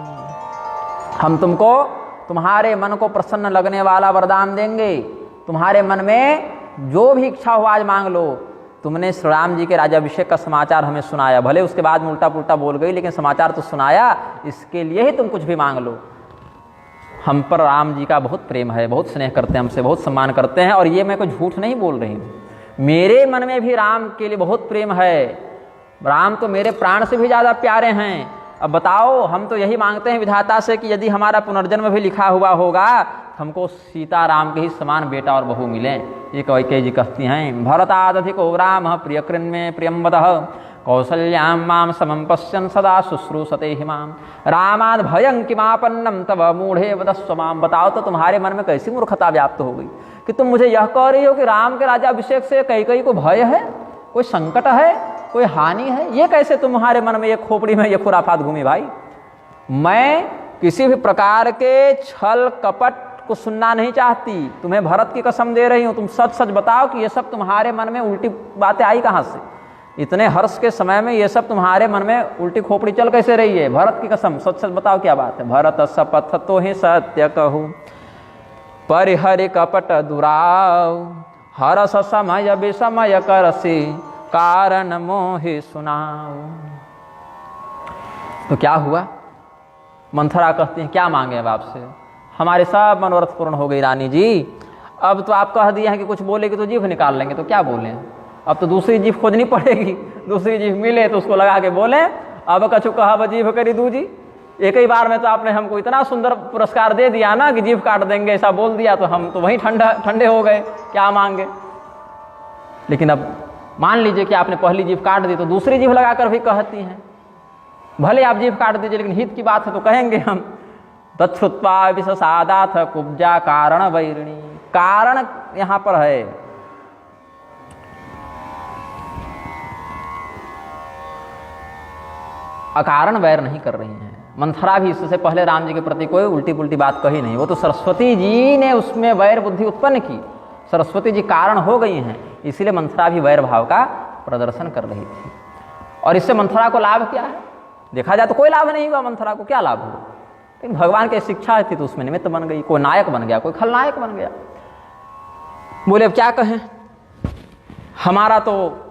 हम तुमको तुम्हारे मन को प्रसन्न लगने वाला वरदान देंगे, तुम्हारे मन में जो भी इच्छा हो आज मांग लो। तुमने श्री राम जी के राज्याभिषेक का समाचार हमें सुनाया, भले उसके बाद में उल्टा पुल्टा बोल गई, लेकिन समाचार तो सुनाया, इसके लिए ही तुम कुछ भी मांग लो। हम पर राम जी का बहुत प्रेम है, बहुत स्नेह करते हैं, हमसे बहुत सम्मान करते हैं, और ये मैं कोई झूठ नहीं बोल रही हूँ। मेरे मन में भी राम के लिए बहुत प्रेम है, राम तो मेरे प्राण से भी ज़्यादा प्यारे हैं। अब बताओ, हम तो यही मांगते हैं विधाता से कि यदि हमारा पुनर्जन्म भी लिखा हुआ होगा हमको सीता राम के ही समान बेटा और बहू मिले। ये कैकेयी जी कहती हैं, भरतादधिको राम प्रियकृन् में प्रियं वदः कौसल्यां मां समं पश्यन् सदा शुश्रूषते हिमां रामाद भयं किमापन्नं तव मूढ़े वदस्व मां। बताओ तो तुम्हारे मन में कैसी मूर्खता व्याप्त हो गई कि तुम मुझे यह कह रही हो कि राम के राज्याभिषेक से कैकेयी को भय है, कोई संकट है, कोई हानि है। ये कैसे तुम्हारे मन में, ये खोपड़ी में ये खुराफात घूमी भाई। मैं किसी भी प्रकार के छल कपट को सुनना नहीं चाहती, तुम्हें भरत की कसम दे रही हूँ। तुम सच सच बताओ कि ये सब तुम्हारे मन में उल्टी बातें आई कहाँ से। इतने हर्ष के समय में ये सब तुम्हारे मन में उल्टी खोपड़ी चल कैसे रही है। भरत की कसम, सच सच बताओ क्या बात है। भरत शपथ तो ही सत्य कहूँ परिहरि कपट दुराव हरस समय विषमय करसी कारण मोहि सुनाओ। तो क्या हुआ, मंथरा कहती हैं क्या मांगे अब आपसे। हमारे सब मनोरथ पूर्ण हो गई रानी जी। अब तो आप कह दिए हैं कि कुछ बोलेगी तो जीभ निकाल लेंगे, तो क्या बोलें। अब तो दूसरी जीभ खोजनी पड़ेगी, दूसरी जीभ मिले तो उसको लगा के बोले। अब कछु कहा जीभ करी दूजी। एक ही बार में तो आपने हमको इतना सुंदर पुरस्कार दे दिया ना कि जीभ काट देंगे, ऐसा बोल दिया तो हम तो वहीं ठंडे हो गए, क्या मांगे। लेकिन अब मान लीजिए कि आपने पहली जीभ काट दी तो दूसरी जीभ लगाकर भी कहती हैं। भले आप जीभ काट दीजिए, लेकिन हित की बात है तो कहेंगे हम। तत्श्रुत्वा विषसादाथ कुब्जा कारण वैरिणी। कारण यहाँ पर है, अकारण वैर नहीं कर रही हैं। मंथरा भी इससे पहले राम जी के प्रति कोई उल्टी पुल्टी बात कही नहीं, वो तो सरस्वती जी ने उसमें वैर बुद्धि उत्पन्न की। सरस्वती जी कारण हो गई हैं, इसीलिए मंथरा भी वैर भाव का प्रदर्शन कर रही थी। और इससे मंथरा को लाभ क्या है, देखा जाए तो कोई लाभ नहीं हुआ। मंथरा को क्या लाभ हुआ, लेकिन भगवान की शिक्षा थी तो उसमें निमित्त बन गई। कोई नायक बन गया, कोई खलनायक बन गया। बोले अब क्या कहें, हमारा तो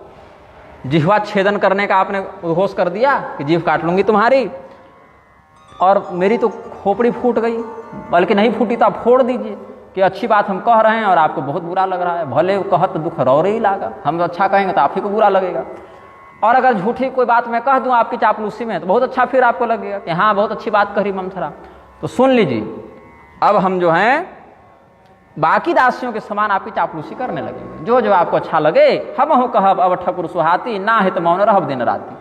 जिह्वा छेदन करने का आपने उद्घोष कर दिया कि जीभ काट लूंगी तुम्हारी। और मेरी तो खोपड़ी फूट गई, बल्कि नहीं फूटी तो आप फोड़ दीजिए कि अच्छी बात हम कह रहे हैं और आपको बहुत बुरा लग रहा है, भले कहत दुख रौरे ही लागा, हम अच्छा कहेंगे तो आप ही को बुरा लगेगा। और अगर झूठी कोई बात मैं कह दूं आपकी चापलूसी में तो बहुत अच्छा फिर आपको लगेगा कि हाँ बहुत अच्छी बात कही मंथरा। तो सुन लीजिए, अब हम जो हैं बाकी दासियों के समान आपकी चापलूसी करने लगेंगे, जो जो आपको अच्छा लगे हम हो कहब अब ठकुर सुहाती, ना हित मौन रहब दिन राती।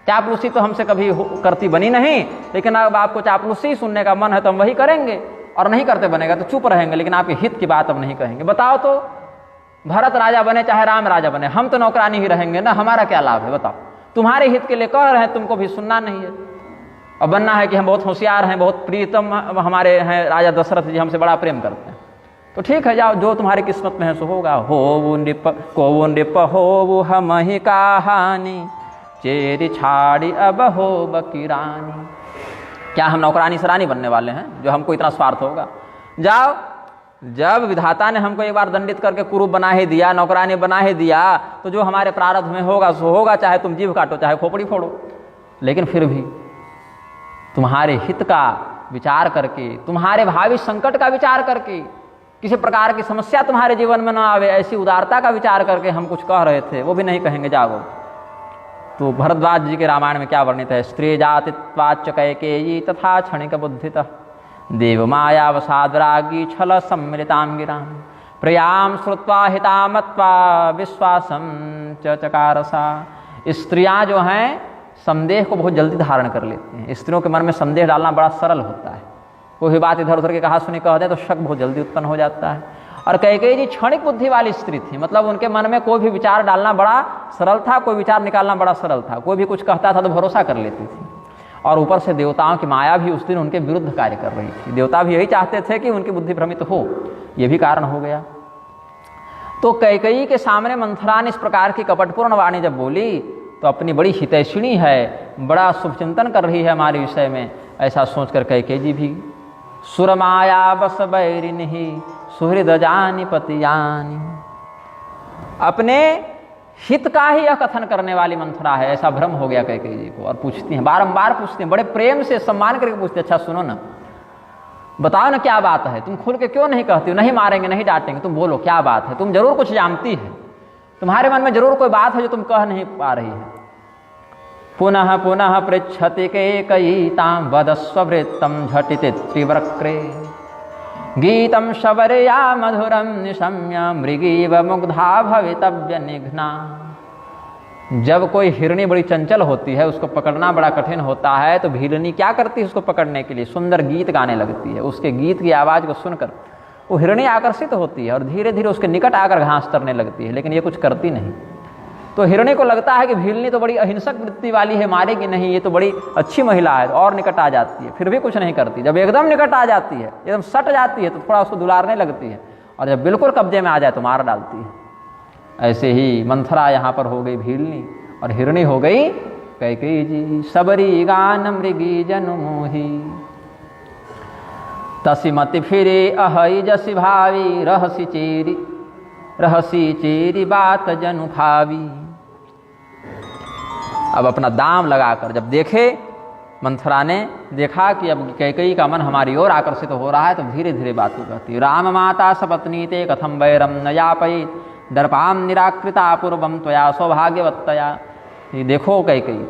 चापलूसी तो हमसे कभी करती बनी नहीं, लेकिन अब आपको चापलूसी सुनने का मन है तो हम वही करेंगे, और नहीं करते बनेगा तो चुप रहेंगे, लेकिन आपके हित की बात अब नहीं कहेंगे। बताओ तो, भरत राजा बने चाहे राम राजा बने, हम तो नौकरानी ही रहेंगे ना, हमारा क्या लाभ है बताओ। तुम्हारे हित के लिए कह रहे हैं, तुमको भी सुनना नहीं है और बनना है कि हम बहुत होशियार हैं, बहुत प्रीतम हमारे हैं राजा दशरथ जी, हमसे बड़ा प्रेम करते हैं। तो ठीक है, जाओ, जो तुम्हारी किस्मत में है सो होगा। हो वो नृप को वो नृप हो वो हम ही कहानी, चेरी छाड़ी अब हो बकी रानी। क्या हम नौकरानी सरानी बनने वाले हैं जो हमको इतना स्वार्थ होगा? जाओ, जब विधाता ने हमको एक बार दंडित करके कुरूप बना ही दिया, नौकरानी बना ही दिया, तो जो हमारे प्रारब्ध में होगा सो होगा, चाहे तुम जीभ काटो चाहे खोपड़ी फोड़ो। लेकिन फिर भी तुम्हारे हित का विचार करके, तुम्हारे भावी संकट का विचार करके, किसी प्रकार की समस्या तुम्हारे जीवन में न आवे, ऐसी उदारता का विचार करके हम कुछ कह रहे थे, वो भी नहीं कहेंगे। जाओ, तो भरद्वाज जी के रामायण में क्या वर्णित है? स्त्री जातित्वाच्च कैकेयी तथा क्षणिक बुद्धितः देव मायावसाद्रागी छल सम्मिलितां गिराम प्रियाम श्रुत्वा हितामत्वा विश्वासम च चकारसा। स्त्रियां जो हैं संदेह को बहुत जल्दी धारण कर लेती हैं। स्त्रियों के मन में संदेह डालना बड़ा सरल होता है। कोई बात इधर उधर के कहा सुनी कह दे तो शक बहुत जल्दी उत्पन्न हो जाता है। और कैकेयी जी क्षणिक बुद्धि वाली स्त्री थी, मतलब उनके मन में कोई भी विचार डालना बड़ा सरल था, कोई विचार निकालना बड़ा सरल था। कोई भी कुछ कहता था तो भरोसा कर लेती थी। और ऊपर से देवताओं की माया भी उस दिन उनके विरुद्ध कार्य कर रही थी। देवता भी यही चाहते थे कि उनकी बुद्धि भ्रमित हो, यह भी कारण हो गया। तो कैकेयी के सामने मंथरा ने इस प्रकार की कपटपूर्ण वाणी जब बोली तो अपनी बड़ी हितैषिणी है, बड़ा शुभचिंतन कर रही है हमारे विषय में, ऐसा सोचकर कैकेयी जी भी सुरमाया बस बैरिनी सुहृद जानी पतियानी, अपने हित का ही यह कथन करने वाली मंथरा है, ऐसा भ्रम हो गया कैकेयी जी को। और पूछती हैं, बारंबार पूछती हैं, बड़े प्रेम से सम्मान करके पूछते, अच्छा सुनो ना, बताओ ना क्या बात है, तुम खुल के क्यों नहीं कहती हो? नहीं मारेंगे नहीं डांटेंगे, तुम बोलो क्या बात है, तुम जरूर कुछ जानती है, तुम्हारे मन में जरूर कोई बात है जो तुम कह नहीं पा रही है। पुनः पुनः पृच्छति कैकेयीतां वदस्ववृत्तं झटिति त्रिवक्रे गीतम शबरया मधुरम निशम्य मृगीव मुग्धा भवितव्य निघ्ना। जब कोई हिरणी बड़ी चंचल होती है, उसको पकड़ना बड़ा कठिन होता है, तो भीलनी क्या करती है उसको पकड़ने के लिए? सुंदर गीत गाने लगती है। उसके गीत की आवाज़ को सुनकर वो हिरणी आकर्षित होती है और धीरे धीरे उसके निकट आकर घास चरने लगती है, लेकिन ये कुछ करती नहीं। तो हिरणी को लगता है कि भीलनी तो बड़ी अहिंसक वृत्ति वाली है, मारेगी नहीं, ये तो बड़ी अच्छी महिला है, और निकट आ जाती है, फिर भी कुछ नहीं करती। जब एकदम निकट आ जाती है, एकदम सट जाती है, तो थोड़ा उसको दुलारने लगती है, और जब बिल्कुल कब्जे में आ जाए तो मार डालती है। ऐसे ही मंथरा यहाँ पर हो गई भीलनी और हिरणी हो गई कैकेयी जी। सबरी गान मृगी जनु मोही तसी मति फिरे अहई जसी भावी रहसी चेरी बात जनु भावी। अब अपना दाम लगाकर जब देखे, मंथरा ने देखा कि अब कैकेयी का मन हमारी ओर आकर्षित हो रहा है, तो धीरे धीरे बात कहती, राम माता सपत्नी ते कथम वैरम न यापयित दर्पाम निराकृता पूर्वम त्वया सौभाग्यवत्तया। देखो कैकेयी,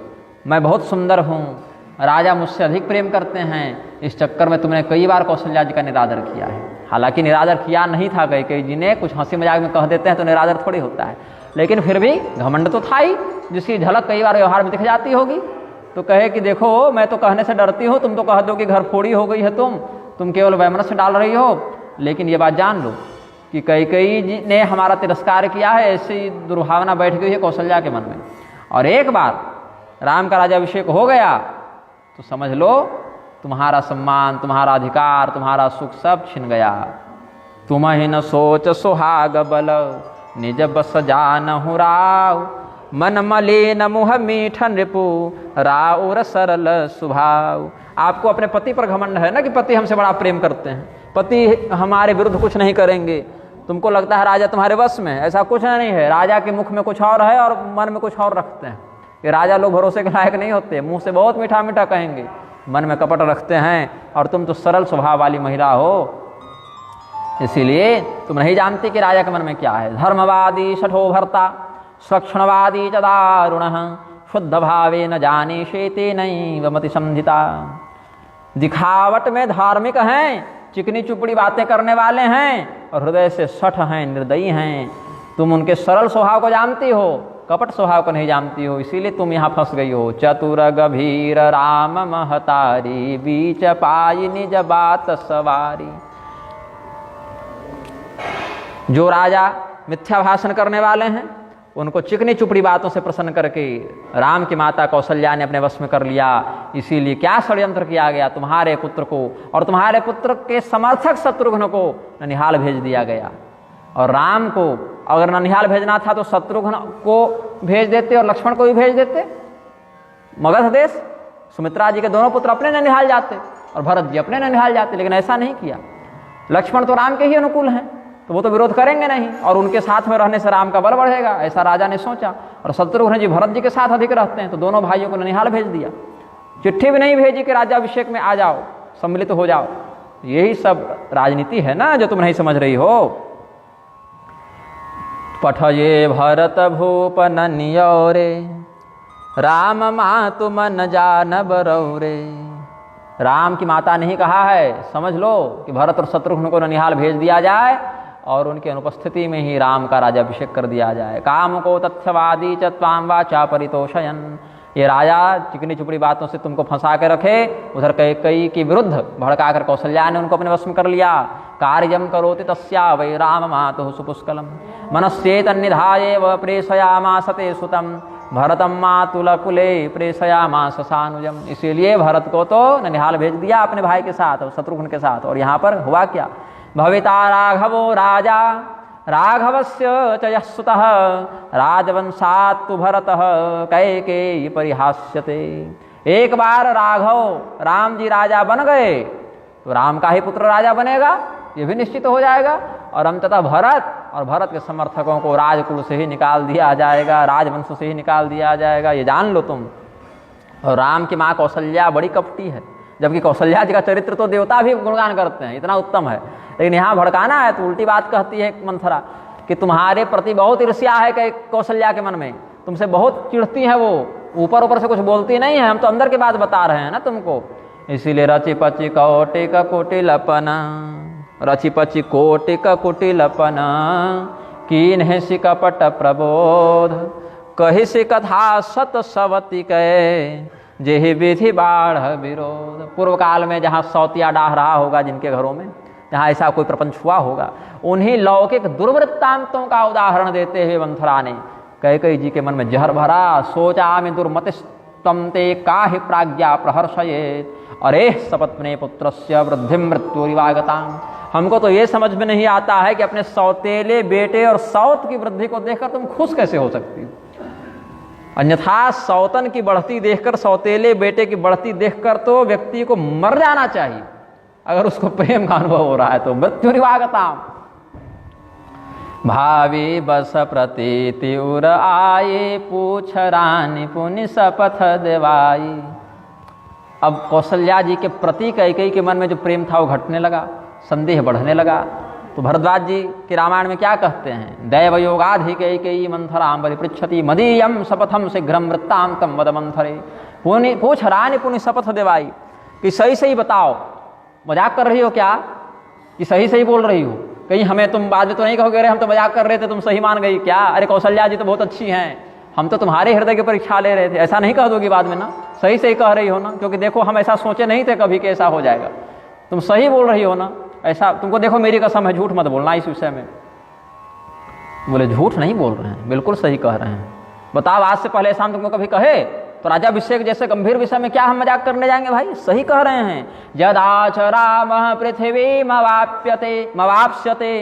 मैं बहुत सुंदर हूँ, राजा मुझसे अधिक प्रेम करते हैं, इस चक्कर में तुमने कई बार कौशल्या जी का निरादर किया है। हालांकि निरादर किया नहीं था कैकेयी जी ने, कुछ हंसी मजाक में कह देते हैं तो निरादर थोड़ी होता है, लेकिन फिर भी घमंड तो था ही, जिसकी झलक कई बार व्यवहार में दिख जाती होगी। तो कहे कि देखो मैं तो कहने से डरती हूँ, तुम तो कह दो कि घर फोड़ी हो गई है, तुम केवल वैमनस्य डाल रही हो, लेकिन ये बात जान लो कि कैकेयी जी ने हमारा तिरस्कार किया है, ऐसी दुर्भावना बैठ गई है कौशल्या के मन में। और एक बार राम का राज्याभिषेक हो गया तो समझ लो तुम्हारा सम्मान, तुम्हारा अधिकार, तुम्हारा सुख सब छिन गया। तुम ही न सोच सुहाग बल निज बस जानहु राव, मन मलिन मुह मीठन रिपु राउर सरल स्वभाव। आपको अपने पति पर घमंड है ना कि पति हमसे बड़ा प्रेम करते हैं, पति हमारे विरुद्ध कुछ नहीं करेंगे। तुमको लगता है राजा तुम्हारे बस में, ऐसा कुछ नहीं है। राजा के मुख में कुछ और है और मन में कुछ और रखते हैं। ये राजा लोग भरोसे के लायक नहीं होते, मुंह से बहुत मीठा मीठा कहेंगे, मन में कपट रखते हैं, और तुम तो सरल स्वभाव वाली महिला हो, इसीलिए तुम नहीं जानती कि राजा के मन में क्या है। धर्मवादी शठो भर्ता स्वक्षणवादी च दारुणः शुद्ध भावे न जाने शेते नैव मति संधिता। दिखावट में धार्मिक हैं, चिकनी चुपड़ी बातें करने वाले हैं, और हृदय से शठ हैं, निर्दयी हैं। तुम उनके सरल स्वभाव को जानती हो, कपट स्वभाव को नहीं जानती हो, इसीलिए तुम यहाँ फंस गई हो। चतुर गभीर राम महतारी बीच पाई निज बात सवारी। जो राजा मिथ्या भाषण करने वाले हैं उनको चिकनी चुपड़ी बातों से प्रसन्न करके राम की माता कौशल्या ने अपने वश में कर लिया। इसीलिए क्या षड्यंत्र किया गया, तुम्हारे पुत्र को और तुम्हारे पुत्र के समर्थक शत्रुघ्न को ननिहाल भेज दिया गया। और राम को अगर ननिहाल भेजना था तो शत्रुघ्न को भेज देते और लक्ष्मण को भी भेज देते मगध देश। सुमित्रा जी के दोनों पुत्र अपने ननिहाल जाते और भरत जी अपने ननिहाल जाते, लेकिन ऐसा नहीं किया। लक्ष्मण तो राम के ही अनुकूल हैं, तो वो तो विरोध करेंगे नहीं, और उनके साथ में रहने से राम का बल बढ़ेगा, ऐसा राजा ने सोचा। और शत्रुघ्न जी भरत जी के साथ अधिक रहते हैं, तो दोनों भाइयों को ननिहाल भेज दिया। चिट्ठी भी नहीं भेजी कि राज्याभिषेक में आ जाओ, सम्मिलित हो जाओ। यही सब राजनीति है ना जो तुम नहीं समझ रही हो। पठये भरत भूप ननियोरे राम मातु मन जान बरौरे। राम की माता ने ही कहा है, समझ लो कि भरत और शत्रुघ्न को ननिहाल भेज दिया जाए और उनकी अनुपस्थिति में ही राम का राज्याभिषेक कर दिया जाए। काम को तथ्यवादी च त्वां वाचा परितोषयन्। ये राजा चिकनी चुपड़ी बातों से तुमको फंसा के रखे, उधर कैकेयी के विरुद्ध भड़काकर कौशल्या ने उनको अपने वश में कर लिया। कार्यम करोति तस्या वै राम मातुः सुपुष्कलम् मनस्येतन्निधाय व प्रेषयामास ते सुतम् भरतम मातुलकुले प्रेषयामास सानुजम्। इसीलिए भरत को तो ननिहाल भेज दिया अपने भाई के साथ और शत्रुघ्न के साथ। और यहाँ पर हुआ क्या, भविता राघवो राजा राघवस्य च यः सुतः राजवंशात्तु भरतः कैकेयी परिहास्यते। एक बार राघव राम जी राजा बन गए तो राम का ही पुत्र राजा बनेगा, ये भी निश्चित हो जाएगा। और अंततः भरत और भरत के समर्थकों को राजकुल से ही निकाल दिया जाएगा, राजवंश से ही निकाल दिया जाएगा, ये जान लो तुम। और राम की माँ कौशल्या बड़ी कपटी है, जबकि कौशल्या जी का चरित्र तो देवता भी गुणगान करते हैं, इतना उत्तम है। लेकिन यहाँ भड़काना है तो उल्टी बात कहती है मंथरा कि तुम्हारे प्रति बहुत ईर्ष्या है कि कौशल्या के मन में, तुमसे बहुत चिढ़ती है वो, ऊपर ऊपर से कुछ बोलती नहीं है, हम तो अंदर की बात बता रहे हैं ना तुमको। इसीलिए रचि पचि कौटिक कुटिलपना रचि पचि कोटिक कुटिलपन कीन्ह सि कपट प्रबोध कहि सि कथा सत सवती कै जेहि विधि बाढ़ विरोध। पूर्व काल में जहाँ सौतिया डाह रहा होगा जिनके घरों में, जहाँ ऐसा कोई प्रपंच हुआ होगा, उन्हीं लौकिक दुर्वृत्तांतों का उदाहरण देते हुए मंथरा ने कैकेयी जी के मन में जहर भरा। सोचा में दुर्मतिस्तम ते काहि प्राज्ञा प्रहर्षयेत् अरे सपत्ने पुत्रस्य वृद्धि मृत्युरिवागताम्। हमको तो ये समझ में नहीं आता है कि अपने सौतेले बेटे और सौत की वृद्धि को देखकर तुम खुश कैसे हो सकती हो। अन्यथा सौतन की बढ़ती देखकर, सौतेले बेटे की बढ़ती देखकर तो व्यक्ति को मर जाना चाहिए, अगर उसको प्रेम का अनुभव हो रहा है तो। मृत्युरिवागताम् भावी बस प्रतीति उर आये पूछ रानी पुनि शपथ देवाई। अब कौशल्या जी के प्रति कैकेयी के मन में जो प्रेम था वो घटने लगा, संदेह बढ़ने लगा। तो भरद्वाज जी के रामायण में क्या कहते हैं, दैव योगाधिकैकेयी मंथरां परिपृच्छति मदीयं शपथम शीघ्रं वृत्तान्तं वद मंथरे। पूछ रानी पुनि शपथ देवाई कि सही सही बताओ, मजाक कर रही हो क्या कि सही सही बोल रही हो, कहीं हमें तुम बाद में तो नहीं कहोगे अरे हम तो मजाक कर रहे थे तुम सही मान गई क्या, अरे कौशल्या जी तो बहुत अच्छी हैं, हम तो तुम्हारे हृदय की परीक्षा ले रहे थे, ऐसा नहीं कह दोगी बाद में ना, सही सही कह रही हो ना, क्योंकि देखो हम ऐसा सोचे नहीं थे कभी कि ऐसा हो जाएगा, तुम सही बोल रही हो ना, ऐसा तुमको देखो मेरी कसम है झूठ मत बोलना इस विषय में। बोले झूठ नहीं बोल रहे हैं, बिल्कुल सही कह रहे हैं, बताओ आज से पहले ऐसा हम तुमको कभी कहे तो राज्याभिषेक जैसे गंभीर विषय में क्या हम मजाक करने जाएंगे भाई, सही कह रहे हैं। यदाच रामः पृथ्वी मवाप्स्यते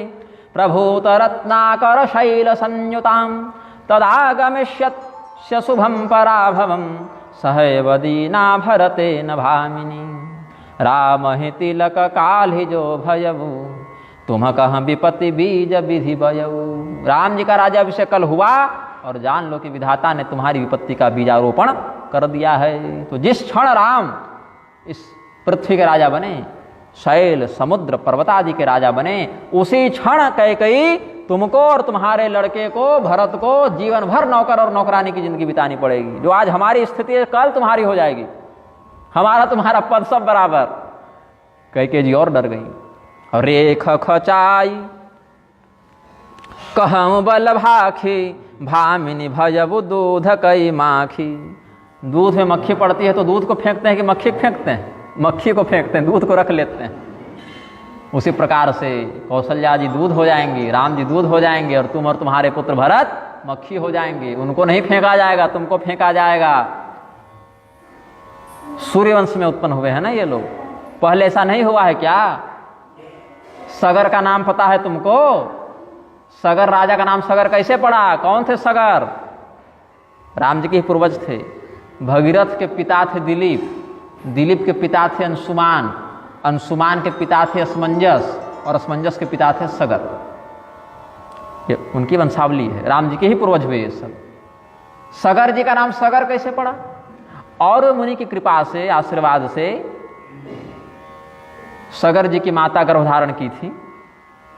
प्रभूत रत्नाकर शैल संयुतां तदागमिष्यत् शुभं पराभवं सहैव दीना भरते न भामिनी। राम ही तिलक काल्हि जो भयऊ तुम कह विपत्ति बीज विधि बयऊ। राम जी का राज्याभिषेक कल हुआ और जान लो कि विधाता ने तुम्हारी विपत्ति का बीजारोपण कर दिया है। तो जिस क्षण राम इस पृथ्वी के राजा बने, शैल समुद्र पर्वत आदि के राजा बने, उसी क्षण कैकेयी तुमको और तुम्हारे लड़के को भरत को जीवन भर नौकर और नौकरानी की जिंदगी बितानी पड़ेगी। जो आज हमारी स्थिति है कल तुम्हारी हो जाएगी, हमारा तुम्हारा पद सब बराबर। कैकेयी जी और डर गई। रेख खचाई कहूँ बल भाखी, भामिनी भजबु दूध कई माखी। दूध में मक्खी पड़ती है तो दूध को फेंकते हैं कि मक्खी फेंकते हैं? मक्खी को फेंकते हैं, दूध को रख लेते हैं। उसी प्रकार से कौशल्या जी दूध हो जाएंगी, राम जी दूध हो जाएंगे, और तुम और तुम्हारे पुत्र भरत मक्खी हो जाएंगे। उनको नहीं फेंका जाएगा, तुमको फेंका जाएगा। सूर्यवंश में उत्पन्न हुए हैं ना ये लोग, पहले ऐसा नहीं हुआ है क्या? सगर का नाम पता है तुमको? सगर राजा का नाम सगर कैसे पड़ा? कौन थे सगर? राम जी के पूर्वज थे। भगीरथ के पिता थे दिलीप, दिलीप के पिता थे अंशुमान, अंशुमान के पिता थे असमंजस, और असमंजस के पिता थे सगर। ये उनकी वंशावली है, राम जी के ही पूर्वज हुए ये सब। सगर जी का नाम सगर कैसे पड़ा? और मुनि की कृपा से, आशीर्वाद से सगर जी की माता गर्भधारण की थी,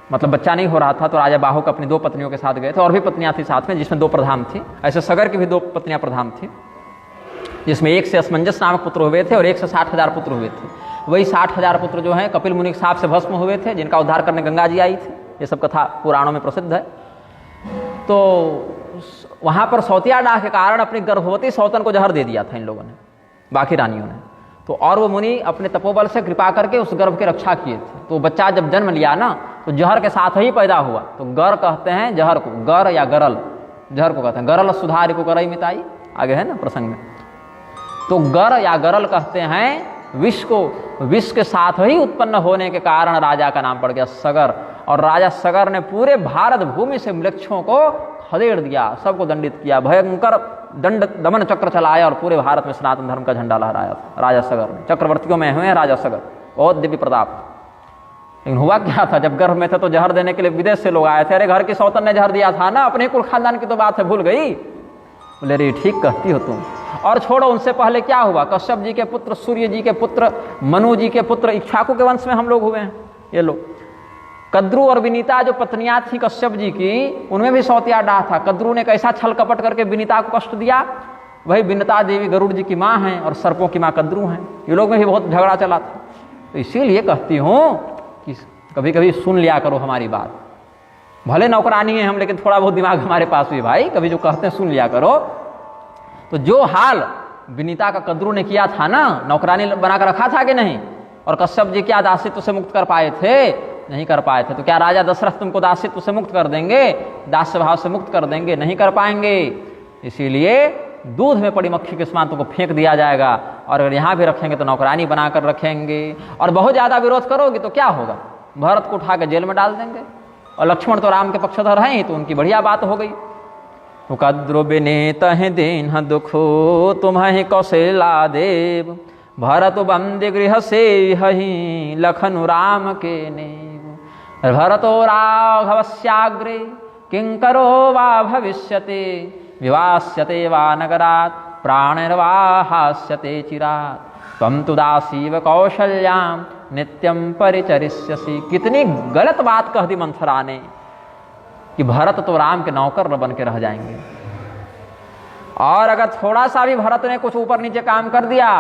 मतलब बच्चा नहीं हो रहा था, तो राजा बाहुक अपनी 2 पत्नियों के साथ गए थे, और भी पत्नियां थी साथ में, जिसमें 2 प्रधान थी। ऐसे सगर की भी 2 पत्नियां प्रधान थी, जिसमें एक से असमंजस नामक पुत्र हुए थे और एक से 60,000 पुत्र हुए थे। वही 60,000 पुत्र जो हैं कपिल मुनि के साप से भस्म हुए थे, जिनका उद्धार करने गंगा जी आई थी। ये सब कथा पुराणों में प्रसिद्ध है। तो वहां पर सौतिया डाह के कारण अपनी गर्भवती सौतन को जहर दे दिया था इन लोगों ने, बाकी रानियों ने। तो और वो मुनि अपने तपोबल से कृपा करके उस गर्भ की रक्षा किए थे। तो बच्चा जब जन्म लिया ना, तो जहर के साथ ही पैदा हुआ। तो गर कहते हैं जहर को, गर या गरल, जहर को कहते हैं। गरल सुधार को करई मिताई, आगे है ना प्रसंग में। तो गर या गरल कहते हैं विष को, विष के साथ ही उत्पन्न होने के कारण राजा का नाम पड़ गया सगर। और राजा सगर ने पूरे भारत भूमि से म्लेच्छों को खदेड़ दिया, सबको दंडित किया, भयंकर दंड दमन चक्र चलाया, और पूरे भारत में सनातन धर्म का झंडा लहराया था राजा सगर ने। चक्रवर्तियों में हुए हैं राजा सगर, बहुत दिव्य प्रताप। लेकिन हुआ क्या था, जब गर्भ में थे तो जहर देने के लिए विदेश से लोग आए थे। अरे घर की सौतन ने जहर दिया था ना, अपने कुल खानदान की तो बात है, भूल गई? बोले अरे ठीक कहती हो तुम। और छोड़ो, उनसे पहले क्या हुआ? कश्यप जी के पुत्र, सूर्य जी के पुत्र, मनु जी के पुत्र, इक्ष्वाकु के वंश में हम लोग हुए हैं ये लोग। कद्रू और विनीता जो पत्नियां थी कश्यप जी की, उनमें भी सौतिया डाह था। कद्रू ने कैसा छल कपट करके विनीता को कष्ट दिया। वही विनीता देवी गरुड़ जी की माँ हैं और सर्पों की माँ कद्रू हैं। ये लोग में भी बहुत झगड़ा चला था। तो इसीलिए कहती हूँ कि कभी कभी सुन लिया करो हमारी बात। भले नौकरानी है हम, लेकिन थोड़ा बहुत दिमाग हमारे पास भी भाई, कभी जो कहते हैं सुन लिया करो। तो जो हाल विनीता का कद्रू ने किया था ना, नौकरानी बनाकर रखा था कि नहीं? और कश्यप जी क्या दासित्व से मुक्त कर पाए थे? नहीं कर पाए थे। तो क्या राजा दशरथ तुमको दासित्व से मुक्त कर देंगे, दास्य भाव से मुक्त कर देंगे? नहीं कर पाएंगे। इसीलिए दूध में पड़ी मक्खी के समान तुमको फेंक दिया जाएगा, और अगर यहाँ भी रखेंगे तो नौकरानी बनाकर रखेंगे। और बहुत ज्यादा विरोध करोगे तो क्या होगा? भरत को उठा के जेल में डाल देंगे। और लक्ष्मण तो राम के पक्षधर हैं ही, तो उनकी बढ़िया बात हो गई। कद्रु बिनीत दीन दुखो तुम्हें कौशला देव, भरत बंदी गृह से हही लखनु राम के नेव। भरतो राघवस्याग्रे किंकरो वा भविष्यते, विवास्यते वा नगरात् प्राणिर्वा हास्यते चिरात्। त्वं तु दासीव कौशल्यां नित्यं परिचरिष्यसि। कितनी गलत बात कह दी मंथरा ने कि भरत तो राम के नौकर बन के रह जाएंगे। और अगर थोड़ा सा भी भरत ने कुछ ऊपर नीचे काम कर दिया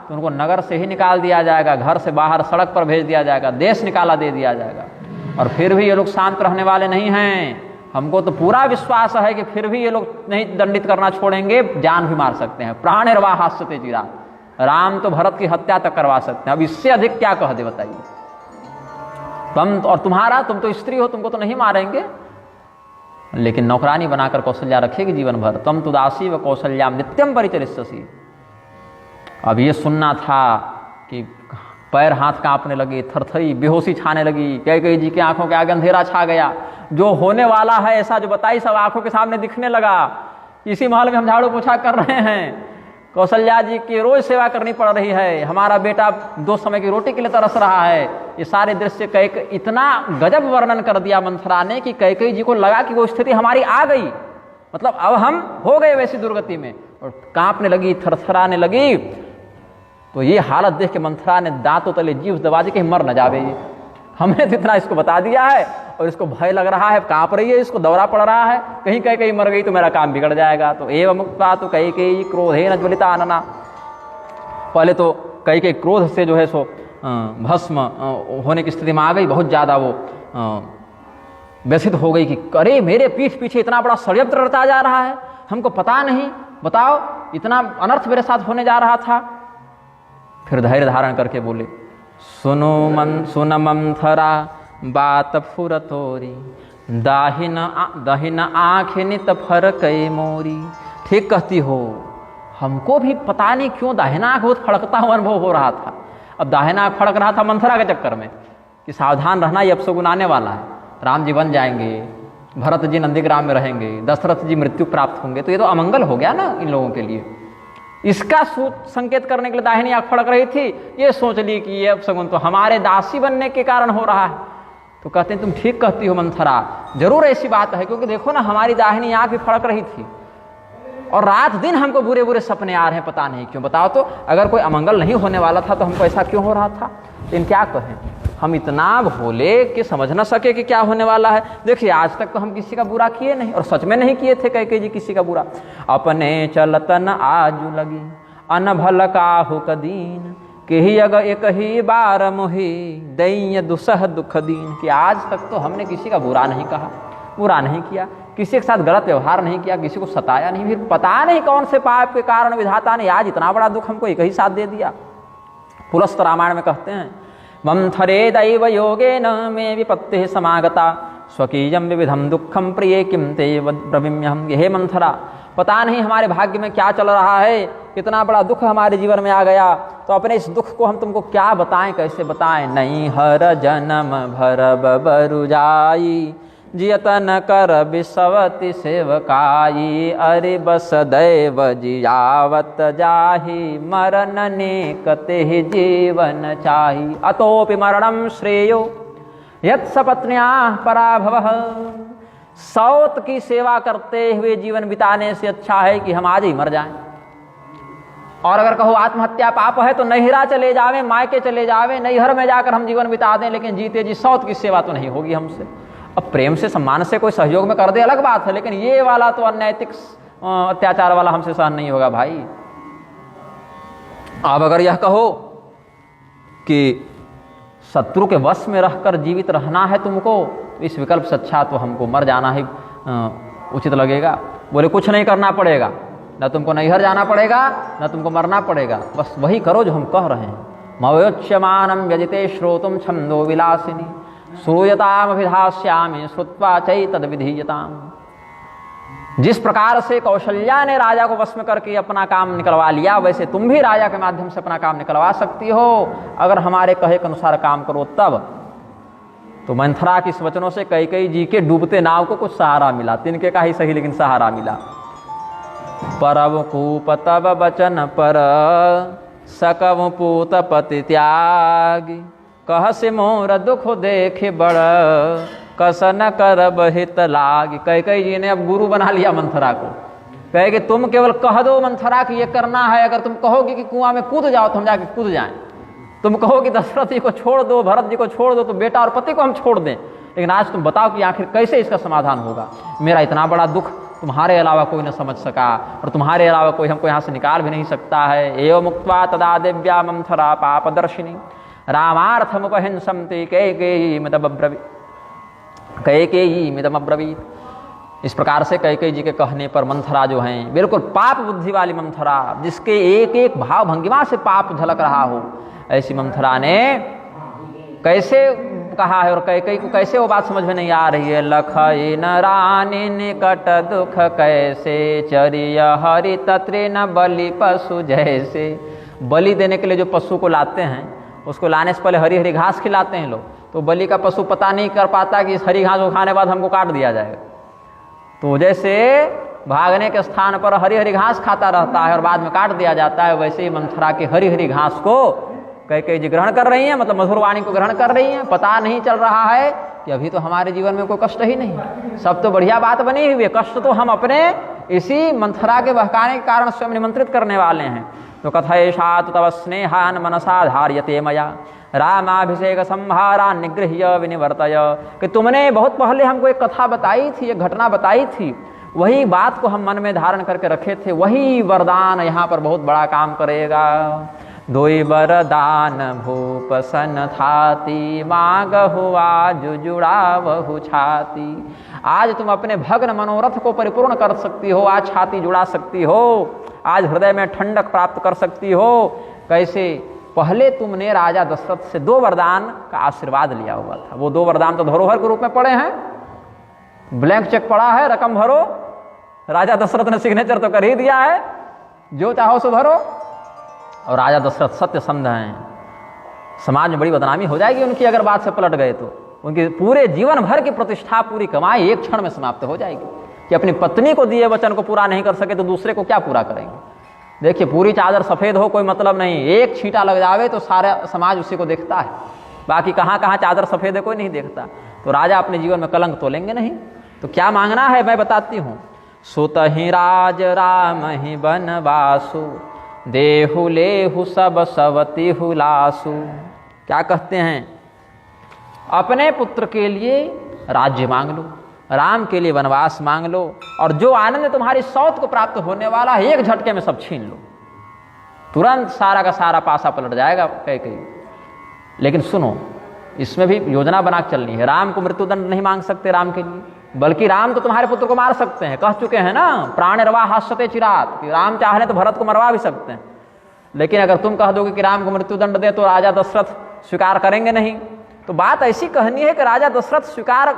तो उनको नगर से ही निकाल दिया जाएगा, घर से बाहर सड़क पर भेज दिया जाएगा, देश निकाला दे दिया जाएगा। और फिर भी ये लोग शांत रहने वाले नहीं हैं। हमको तो पूरा विश्वास है कि फिर भी ये लोग नहीं दंडित करना छोड़ेंगे, जान भी मार सकते हैं। प्राणिर्वा हास्यते चिरात्, राम तो भरत की हत्या तक करवा सकते हैं। अब इससे अधिक क्या कह दे बताइए? तुम और तुम्हारा, तुम तो स्त्री हो, तुमको तो नहीं मारेंगे, लेकिन नौकरानी बनाकर कौशल्या रखेगी जीवन भर। तुम तो दासी व कौशल्याम नित्यम परिचरिष्यसि। अब ये सुनना था कि पैर हाथ कांपने लगे, थरथरी बेहोशी छाने लगी, कैकेयी जी की आंखों के आगे अंधेरा छा गया। जो होने वाला है ऐसा जो बताई सब आंखों के सामने दिखने लगा। इसी महल में हम झाड़ू पोछा कर रहे हैं, कौशल्या जी की रोज सेवा करनी पड़ रही है, हमारा बेटा 2 समय की रोटी के लिए तरस रहा है। ये सारे दृश्य इतना गजब वर्णन कर दिया मंथरा ने कि कैकेयी जी को लगा कि वो स्थिति हमारी आ गई, मतलब अब हम हो गए वैसी दुर्गति में, और कांपने लगी, थरथराने लगी। तो ये हालत देख के मंथरा ने दांतों तले जीभ दबा दी कि मर न जावे ये। हमने तो इतना इसको बता दिया है और इसको भय लग रहा है, कांप रही है, इसको दौरा पड़ रहा है, कहीं कहीं मर गई तो मेरा काम बिगड़ जाएगा। तो एवं मुक्ता तो कई क्रोधे न ज्वलिता आनना, पहले तो कई क्रोध से जो है सो भस्म होने की स्थिति में आ गई, बहुत ज़्यादा वो व्यथित हो गई कि अरे मेरे पीठ पीछे इतना बड़ा षड्यंत्र रचा जा रहा है, हमको पता नहीं, बताओ इतना अनर्थ मेरे साथ होने जा रहा था। फिर धैर्य धारण करके बोले, सुन मंथरा बात फुरतोरी, दाहिन आँखें नित फरक मोरी। ठीक कहती हो, हमको भी पता नहीं क्यों दाहिना आँख बहुत फड़कता हुआ अनुभव हो रहा था। अब दाहिना आँख फड़क रहा था मंथरा के चक्कर में कि सावधान रहना, ये अपशगुन आने वाला है, राम जी बन जाएंगे, भरत जी नंदीग्राम में रहेंगे, दशरथ जी मृत्यु प्राप्त होंगे, तो ये तो अमंगल हो गया ना इन लोगों के लिए। इसका संकेत करने के लिए दाहिनी आँख फड़क रही थी, ये सोच ली कि ये अपशगुन तो हमारे दासी बनने के कारण हो रहा है। तो कहते हैं तुम ठीक कहती हो मंथरा, जरूर ऐसी बात है, क्योंकि देखो ना हमारी दाहिनी आँख भी फड़क रही थी और रात दिन हमको बुरे बुरे सपने आ रहे हैं, पता नहीं क्यों। बताओ तो अगर कोई अमंगल नहीं होने वाला था तो हमको ऐसा क्यों हो रहा था? लेकिन क्या कहें, हम इतना भोले कि समझ न सके कि क्या होने वाला है। देखिए आज तक तो हम किसी का बुरा किए नहीं, और सच में नहीं किए थे कैकेयी जी किसी का बुरा। अपने चलतन आजू लगी अनभल काहु कदीन, कि ही अग एक ही बार मोहि दैन्य दुसह दुख दीन। कि आज तक तो हमने किसी का बुरा नहीं कहा, बुरा नहीं किया, किसी के साथ गलत व्यवहार नहीं किया, किसी को सताया नहीं। फिर पता नहीं कौन से पाप के कारण विधाता ने आज इतना बड़ा दुख हमको एक ही साथ दे दिया। पुलस्त रामायण में कहते हैं, मंथरे दैव योगेन मे विपत्ति समागता, स्वकीयम विविधम दुखम प्रिय किम ते ब्रवीम्यहम। हे मंथरा, पता नहीं हमारे भाग्य में क्या चल रहा है, कितना बड़ा दुख हमारे जीवन में आ गया, तो अपने इस दुख को हम तुमको क्या बताएं, कैसे बताएं। नहीं हर जन्म भर बरु जाई, जियतन कर बिसवती सेवकाई, अरे बस दैव जियावत जाहि, मरण ने कते जीवन चाही। अतोपि मरणम श्रेयो यत् सपत्न्या पराभवः, सौत की सेवा करते हुए जीवन बिताने से अच्छा है कि हम आज ही मर जाएं। और अगर कहो आत्महत्या पाप है तो नैहरा चले जावे, मायके चले जावे, नैहर में जाकर हम जीवन बिता दें, लेकिन जीते जी सौत की सेवा तो नहीं होगी हमसे। अब प्रेम से सम्मान से कोई सहयोग में कर दे अलग बात है, लेकिन ये वाला तो अनैतिक अत्याचार वाला हमसे सहन नहीं होगा भाई। अब अगर यह कहो कि शत्रु के वश में रहकर जीवित रहना है तुमको, तो इस विकल्प से अच्छा तो हमको मर जाना ही उचित लगेगा। बोले कुछ नहीं करना पड़ेगा, न तुमको नैहर जाना पड़ेगा, न तुमको मरना पड़ेगा, बस वही करो जो हम कह रहे हैं। मवयोच्यमानं व्यजिते श्रोतुम छंदो विलासिनी, श्रूयतामभिधास्यामि श्रुत्वा चैतद्विधीयताम्। जिस प्रकार से कौशल्या ने राजा को वश में करके अपना काम निकलवा लिया, वैसे तुम भी राजा के माध्यम से अपना काम निकलवा सकती हो, अगर हमारे कहे के अनुसार काम करो तब। तो मंथरा के इस वचनों से कैकेयी जी के डूबते नाव को कुछ सहारा मिला, तिनके का ही सही लेकिन सहारा मिला। परव कूप तब बचन पर सकव पूत पति त्यागी, कह से मोर दुख देखे बड़ कसन कर बहित लाग। कैकेयी जी ने अब गुरु बना लिया मंथरा को, कहे कि तुम केवल कह दो मंथरा कि ये करना है, अगर तुम कहोगे कि कुआं में कूद जाओ तो हम जाके कूद जाएं, तुम कहो कि दशरथ जी को छोड़ दो, भरत जी को छोड़ दो, तो बेटा और पति को हम छोड़ दें, लेकिन आज तुम बताओ कि आखिर कैसे इसका समाधान होगा। मेरा इतना बड़ा दुख तुम्हारे अलावा कोई न समझ सका, और तुम्हारे अलावा कोई हमको यहाँ से निकाल भी नहीं सकता है। एवं मुक्त्वा तदा दिव्या मंथरा पापदर्शिनी, रामार्थमुपहिंसन्ति कैकेयी मिदमब्रवीत्। इस प्रकार से कैकेयी जी के कहने पर मंथरा जो हैं, बिल्कुल पाप बुद्धि वाली मंथरा, जिसके एक एक भाव भंगिमा से पाप झलक रहा हो, ऐसी मंथरा ने कैसे कहा है, और कैकेयी को कैसे वो बात समझ में नहीं आ रही है। लखई न रानी निकट दुख कैसे, चरिय हरि तत्रे न बलि पशु जैसे। बलि देने के लिए जो पशु को लाते हैं, उसको लाने से पहले हरी हरी घास खिलाते हैं लोग, तो बलि का पशु पता नहीं कर पाता कि इस हरी घास को खाने बाद हमको काट दिया जाएगा। तो जैसे भागने के स्थान पर हरी हरी घास खाता रहता है और बाद में काट दिया जाता है, वैसे ही मंथरा की हरी हरी घास को कैकेयी जी ग्रहण कर रही हैं, मतलब मधुर वाणी को ग्रहण कर रही हैं। पता नहीं चल रहा है कि अभी तो हमारे जीवन में कोई कष्ट ही नहीं, सब तो बढ़िया बात बनी हुई है। कष्ट तो हम अपने इसी मंथरा के बहकाने के कारण स्वयं निमंत्रित करने वाले हैं। तो कथयेषात् तव स्नेहान् मनसा धार्यते मया रामाभिषेक संहारा निगृह्य विनिवर्तय, कि तुमने बहुत पहले हमको एक कथा बताई थी, एक घटना बताई थी, वही बात को हम मन में धारण करके रखे थे, वही वरदान यहाँ पर बहुत बड़ा काम करेगा। दोई वरदान भूप सन थाती मांगहु आज जुड़ा बहु छाती। आज तुम अपने भग्न मनोरथ को परिपूर्ण कर सकती हो, आज छाती जुड़ा सकती हो, आज हृदय में ठंडक प्राप्त कर सकती हो। कैसे? पहले तुमने राजा दशरथ से 2 वरदान का आशीर्वाद लिया हुआ था। वो 2 वरदान तो धरोहर के रूप में पड़े हैं, ब्लैंक चेक पड़ा है, रकम भरो, राजा दशरथ ने सिग्नेचर तो कर ही दिया है, जो चाहो सो भरो। और राजा दशरथ सत्यसंध हैं, समाज में बड़ी बदनामी हो जाएगी उनकी अगर बात से पलट गए तो। उनकी पूरे जीवन भर की प्रतिष्ठा, पूरी कमाई एक क्षण में समाप्त हो जाएगी। कि अपनी पत्नी को दिए वचन को पूरा नहीं कर सके तो दूसरे को क्या पूरा करेंगे। देखिए, पूरी चादर सफ़ेद हो कोई मतलब नहीं, एक छींटा लग जावे तो सारा समाज उसी को देखता है, बाकी कहाँ कहाँ चादर सफ़ेद है कोई नहीं देखता। तो राजा अपने जीवन में कलंक तो लेंगे नहीं। तो क्या मांगना है मैं बताती हूँ। सुतहि राज राम ही बनवासु देहु लेहु सब सवति हुलासु। क्या कहते हैं? अपने पुत्र के लिए राज्य मांग लो, राम के लिए वनवास मांग लो, और जो आनंद तुम्हारी सौत को प्राप्त होने वाला है एक झटके में सब छीन लो। तुरंत सारा का सारा पासा पलट जाएगा कई। लेकिन सुनो, इसमें भी योजना बना के चलनी है। राम को मृत्युदंड नहीं मांग सकते राम के लिए, बल्कि राम तो तुम्हारे पुत्र को मार सकते हैं, कह चुके हैं ना, प्राणर्वा हास्यते चिरात, कि राम चाहे तो भरत को मरवा भी सकते हैं। लेकिन अगर तुम कह दोगे कि राम को मृत्युदंड दे तो राजा दशरथ स्वीकार करेंगे नहीं। तो बात ऐसी कहनी है कि राजा दशरथ स्वीकार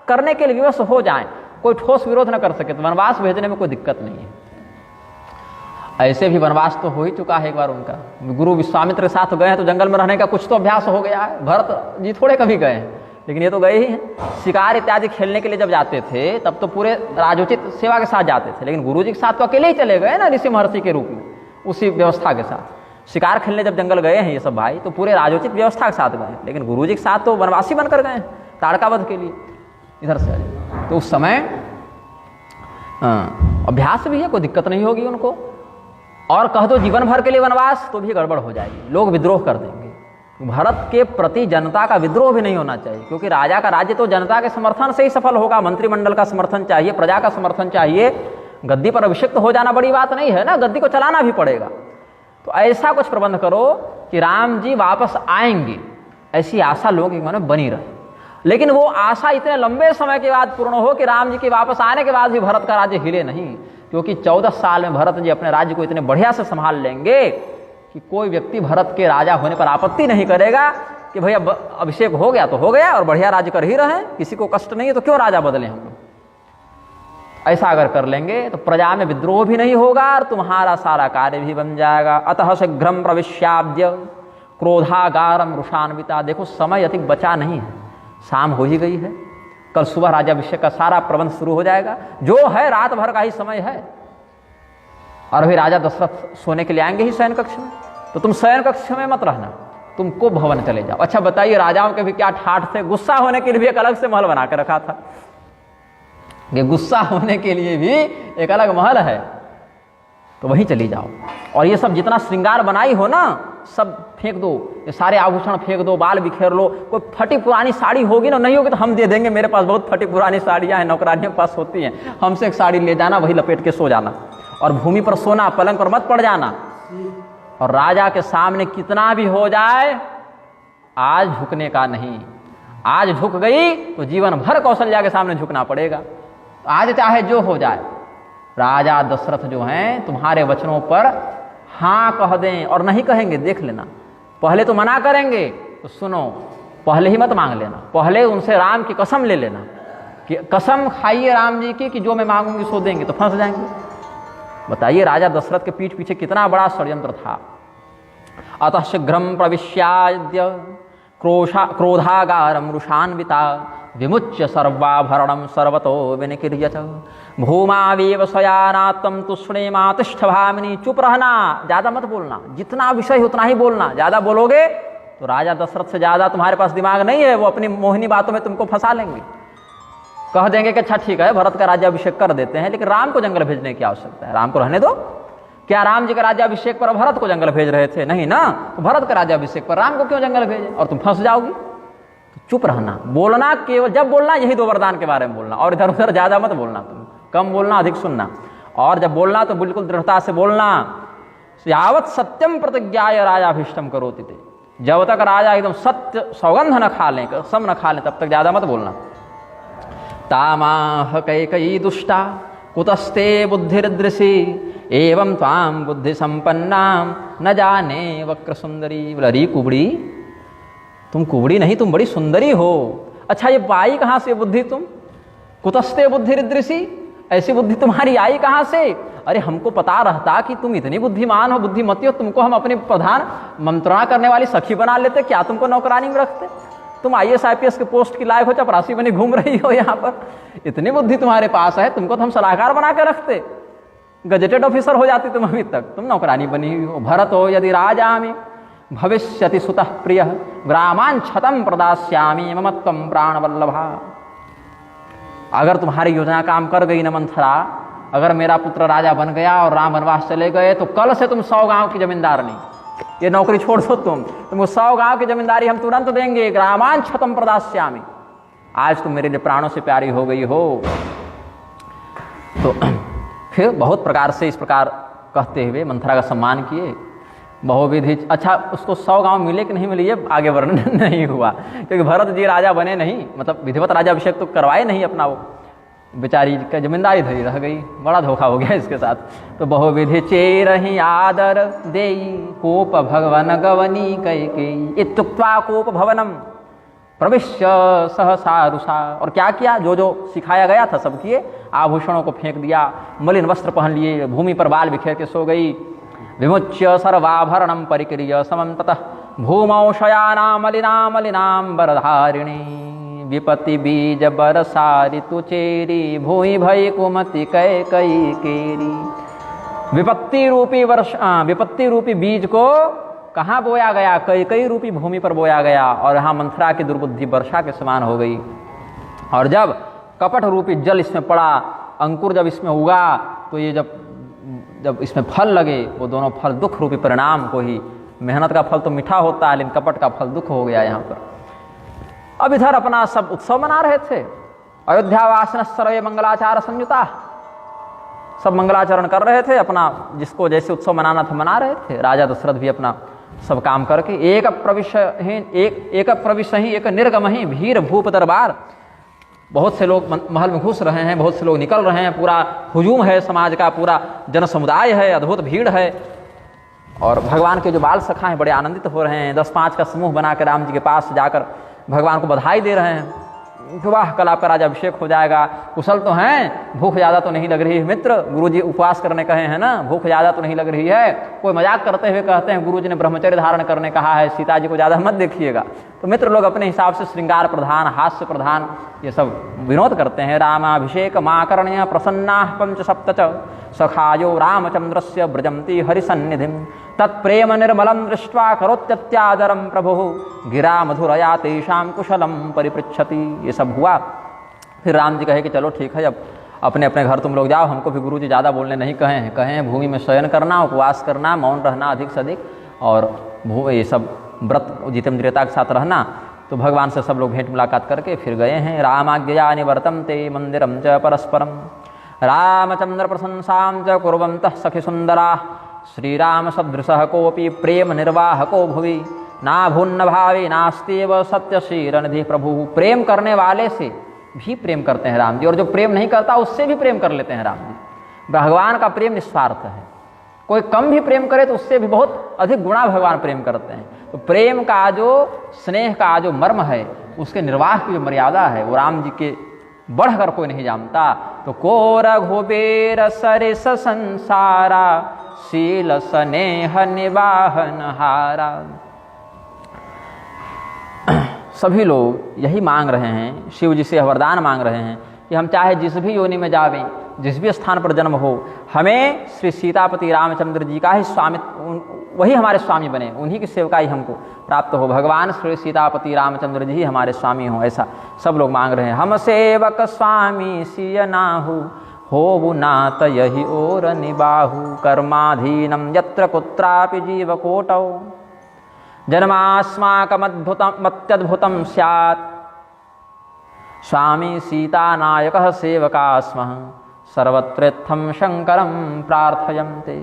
करने के लिए विवश हो जाएं, कोई ठोस विरोध न कर सके, तो वनवास भेजने में कोई दिक्कत नहीं है। ऐसे भी वनवास तो हो ही चुका है एक बार उनका। गुरु विश्वामित्र के साथ गए हैं तो जंगल में रहने का कुछ तो अभ्यास हो गया है। भरत जी थोड़े कभी गए हैं, लेकिन ये तो गए ही हैं। शिकार इत्यादि खेलने के लिए जब जाते थे तब तो पूरे राजोचित सेवा के साथ जाते थे, लेकिन गुरु जी के साथ तो अकेले ही चले गए ना, ऋषि महर्षि के रूप में, उसी व्यवस्था के साथ। शिकार खेलने जब जंगल गए हैं ये सब भाई, तो पूरे राजोचित व्यवस्था के साथ गए, लेकिन गुरु जी के साथ तो वनवासी बनकर गए हैं ताड़कावध के लिए। इधर से तो उस समय अभ्यास भी है, कोई दिक्कत नहीं होगी उनको। और कह दो जीवन भर के लिए वनवास तो भी गड़बड़ हो जाएगी, लोग विद्रोह कर देंगे। भारत के प्रति जनता का विद्रोह भी नहीं होना चाहिए, क्योंकि राजा का राज्य तो जनता के समर्थन से ही सफल होगा। मंत्रिमंडल का समर्थन चाहिए, प्रजा का समर्थन चाहिए। गद्दी पर अभिषिक्त हो जाना बड़ी बात नहीं है ना, गद्दी को चलाना भी पड़ेगा। तो ऐसा कुछ प्रबंध करो कि राम जी वापस आएंगे, ऐसी आशा लोगों के मन में बनी रहे। लेकिन वो आशा इतने लंबे समय के बाद पूर्ण हो कि राम जी के वापस आने के बाद भी भरत का राज्य हिले नहीं, क्योंकि 14 साल में भरत जी अपने राज्य को इतने बढ़िया से संभाल लेंगे कि कोई व्यक्ति भरत के राजा होने पर आपत्ति नहीं करेगा कि भैया अभिषेक हो गया तो हो गया और बढ़िया राज्य कर ही रहे, किसी को कष्ट नहीं है तो क्यों राजा बदले हम लोग। ऐसा अगर कर लेंगे तो प्रजा में विद्रोह भी नहीं होगा और तुम्हारा सारा कार्य भी बन जाएगा। अतः शीघ्रम प्रविश्याद्य क्रोधागारम रुषान्विता। देखो समय अधिक बचा नहीं है, शाम हो ही गई है, कल सुबह राज्याभिषेक का सारा प्रबंध शुरू हो जाएगा। जो है रात भर का ही समय है, और अभी राजा दशरथ सोने के लिए आएंगे ही शयन कक्ष में, तो तुम शयन कक्ष में मत रहना, तुमको भवन चले जाओ। अच्छा बताइए, राजाओं के भी क्या ठाठ थे, गुस्सा होने के लिए भी एक अलग से महल बना के रखा था। ये गुस्सा होने के लिए भी एक अलग महल है, तो वहीं चली जाओ। और ये सब जितना श्रृंगार बनाई हो ना, सब फेंक दो, ये सारे आभूषण फेंक दो, बाल बिखेर लो। कोई फटी पुरानी साड़ी होगी ना, नहीं होगी तो हम दे देंगे, मेरे पास बहुत फटी पुरानी साड़ियाँ हैं, नौकरानियों के पास होती हैं, हमसे एक साड़ी ले जाना, वही लपेट के सो जाना, और भूमि पर सोना, पलंग पर मत पड़ जाना। और राजा के सामने कितना भी हो जाए, आज झुकने का नहीं। आज झुक गई तो जीवन भर कौशल्या के सामने झुकना पड़ेगा। आज चाहे जो हो जाए, राजा दशरथ जो हैं तुम्हारे वचनों पर हाँ कह दें, और नहीं कहेंगे देख लेना। पहले तो मना करेंगे तो सुनो, पहले ही मत मांग लेना, पहले उनसे राम की कसम ले लेना कि कसम खाइए राम जी की कि जो मैं मांगूंगी सो देंगे, तो फंस जाएंगे। बताइए राजा दशरथ के पीठ पीछे कितना बड़ा षड्यंत्र था। अतः शीघ्रम प्रविश्याद्य क्रोधागारम रुषान्विता विमुच्य सर्वाभरणम सर्वतो विनिकीर्यत भूमावेव शयानात्म तुष्णेमातिष्ठ भामिनी। चुप रहना, ज्यादा मत बोलना, जितना विषय उतना ही बोलना। ज्यादा बोलोगे तो राजा दशरथ से ज्यादा तुम्हारे पास दिमाग नहीं है, वो अपनी मोहिनी बातों में तुमको फंसा लेंगे। कह देंगे कि अच्छा ठीक है भरत का राज्याभिषेक कर देते हैं, लेकिन राम को जंगल भेजने की आवश्यकता है, राम को रहने दो। क्या राम जी का राज्याभिषेक पर भरत को जंगल भेज रहे थे? नहीं ना। तो भरत के राज्याभिषेक पर राम को क्यों जंगल भेजे? और तुम फंस जाओगी। तो चुप रहना, बोलना केवल जब बोलना यही 2 वरदान के बारे में बोलना, और इधर उधर ज्यादा मत बोलना, तुम कम बोलना अधिक सुनना, और जब बोलना तो बिल्कुल दृढ़ता से बोलना। यावत सत्यम प्रतिज्ञाय राजाभिष्टम करोति ते, जब तक राजा एकदम सत्य सौगंध न खा लें, कसम न खा लें, तब तक ज्यादा मत बोलना। तामाह कैकयी दुष्टा कुतस्ते बुद्धिर्दृशी एवं त्वाम बुद्धि संपन्नाम न जाने वक्र सुंदरी। बोला री कुबड़ी, तुम कुबड़ी नहीं, तुम बड़ी सुंदरी हो। अच्छा ये पाई कहाँ से बुद्धि तुम? कुतस्ते बुद्धिर्दृशी, ऐसी बुद्धि तुम्हारी आई कहाँ से? अरे हमको पता रहता कि तुम इतनी बुद्धिमान हो, बुद्धिमती हो, तुमको हम अपने प्रधान मंत्रणा करने वाली सखी बना लेते, क्या तुमको नौकरानी में रखते? तुम IAS IPS के पोस्ट की लायक हो, चपरासी बनी घूम रही हो यहाँ पर, इतनी बुद्धि तुम्हारे पास है, तुमको तो हम सलाहकार बना के रखते, गजेटेड ऑफिसर हो जाती तुम अभी तक, तुम नौकरानी बनी हुई हो। भरत हो यदि राजा में भविष्यति सुतः प्रिय ग्रामान छतम प्रदास्यामी ममत्वम प्राण वल्लभा। अगर तुम्हारी योजना काम कर गई न मंथरा, अगर मेरा पुत्र राजा बन गया और राम वनवास चले गए, तो कल से तुम 100 गांव की जमींदार नहीं, ये नौकरी छोड़ दो, तुमको 100 गांव की जमींदारी हम तुरंत देंगे। ग्रामान छतम प्रदास्यामी, आज तुम मेरे लिए प्राणों से प्यारी हो गई हो। तो फिर बहुत प्रकार से इस प्रकार कहते हुए मंथरा का सम्मान किए, बहुविधि। अच्छा उसको 100 गांव मिले कि नहीं मिले ये आगे वर्णन नहीं हुआ, क्योंकि भरत जी राजा बने नहीं, मतलब विधिवत राज्याभिषेक तो करवाए नहीं अपना, वो बेचारी का जमींदारी धरी रह गई, बड़ा धोखा हो गया इसके साथ। तो बहुविधि चेरहि आदर देई कोप भगवन गवनी कैकेयी इत्युक्त्वा कोप भवनम प्रविश्य सहसा रुषा। और क्या किया? जो जो सिखाया गया था सब किए, आभूषणों को फेंक दिया, मलिन वस्त्र पहन लिए, भूमि पर बाल बिखेर के सो गई। विमुच्य सर्वाभरणम परिक्रिय समं ततः भूमौ शयाना मलिना मलिनांबरधारिणी विपत्ति बीज बरसा ऋतु चेरी भूमि भय कुमति कैकयी केरी। विपत्ति रूपी बीज को कहाँ बोया गया? कैकयी रूपी भूमि पर बोया गया, और यहाँ मंथरा की दुर्बुद्धि वर्षा के समान हो गई। और जब कपट रूपी जल इसमें पड़ा, अंकुर जब इसमें उगा, तो ये जब इसमें फल लगे, वो दोनों फल दुख रूपी परिणाम को ही, मेहनत का फल तो मीठा होता है, लेकिन कपट का फल दुख हो गया यहाँ पर। अब इधर अपना सब उत्सव मना रहे थे, अयोध्यावासिन सर्वे मंगलाचार संयुता, सब मंगलाचरण कर रहे थे, अपना जिसको जैसे उत्सव मनाना था मना रहे थे। राजा दशरथ भी अपना सब काम करके एक प्रविश ही एक निर्गम ही भीर भूप दरबार। बहुत से लोग महल में घुस रहे हैं, बहुत से लोग निकल रहे हैं, पूरा हुजूम है समाज का, पूरा जन समुदाय है, अद्भुत भीड़ है। और भगवान के जो बाल सखा हैं बड़े आनंदित हो रहे हैं, 10-5 का समूह बनाकर राम जी के पास जाकर भगवान को बधाई दे रहे हैं कि वाह कल आपका राज्याभिषेक हो जाएगा, कुशल तो हैं, भूख ज़्यादा तो नहीं लग रही है मित्र, गुरुजी उपवास करने कहे हैं ना, भूख ज़्यादा तो नहीं लग रही है। कोई मजाक करते हुए कहते हैं गुरुजी ने ब्रह्मचर्य धारण करने कहा है, सीता जी को ज़्यादा मत देखिएगा। तो मित्र लोग अपने हिसाब से श्रृंगार प्रधान, हास्य प्रधान ये सब विनोद करते हैं। रामाभिषेक माकर्ण्य प्रसन्ना 5 सखायो रामचंद्रस्य ब्रजंती हरिसन्निधिम तत्प्रेम निर्मलम दृष्ट्वा करोत्यत्यादरम प्रभु गिरा मधुरया तेषाम कुशलम परिपृच्छति। ये सब हुआ। फिर राम जी कहे कि चलो ठीक है, अब अपने अपने घर तुम लोग जाओ, हमको भी गुरुजी ज़्यादा बोलने नहीं कहे हैं भूमि में शयन करना, उपवास करना, मौन रहना अधिक से अधिक, और ये सब व्रत जितेंद्रियता के साथ रहना। तो भगवान से सब लोग भेंट मुलाकात करके फिर गए हैं। रामाज्ञया निवर्तम ते मंदिरम च परस्परम रामचंद्र प्रशंसां च कुर्वन्तः सखी सुंदरा श्रीराम सदृशः कोपि प्रेम निर्वाहको भुवि नाभुन्न भावे नास्त्येव सत्यशीलनिधि। प्रभु प्रेम करने वाले से भी प्रेम करते हैं राम जी, और जो प्रेम नहीं करता उससे भी प्रेम कर लेते हैं राम जी। भगवान का प्रेम निस्वार्थ है, कोई कम भी प्रेम करे तो उससे भी बहुत अधिक गुणा भगवान प्रेम करते हैं। तो प्रेम का जो, स्नेह का जो मर्म है, उसके निर्वाह की जो मर्यादा है, वो राम जी के बढ़कर कोई नहीं जानता। तो को रघुबीर सरिस संसारा शील स्नेह निवाहन हारा। सभी लोग यही मांग रहे हैं, शिव जी से वरदान मांग रहे हैं कि हम चाहे जिस भी योनि में जावें, जिस भी स्थान पर जन्म हो, हमें श्री सीतापति रामचंद्र जी का ही स्वामित्व, वही हमारे स्वामी बने, उन्हीं की सेवकाई हमको प्राप्त हो। भगवान श्री सीतापति रामचंद्र जी ही हमारे स्वामी हो, ऐसा सब लोग मांग रहे हैं। हम सेवक स्वामी सिय नाहु होवु नात यही ओर निबाहु कर्माधीनम यत्र कुत्रापि जीवकोटौ जन्मास्माकमत्यद्भुतं स्यात् स्वामी सीतानायकः सेवका स्मः सर्वत्रेत्थं शंकरं प्रार्थयन्ते।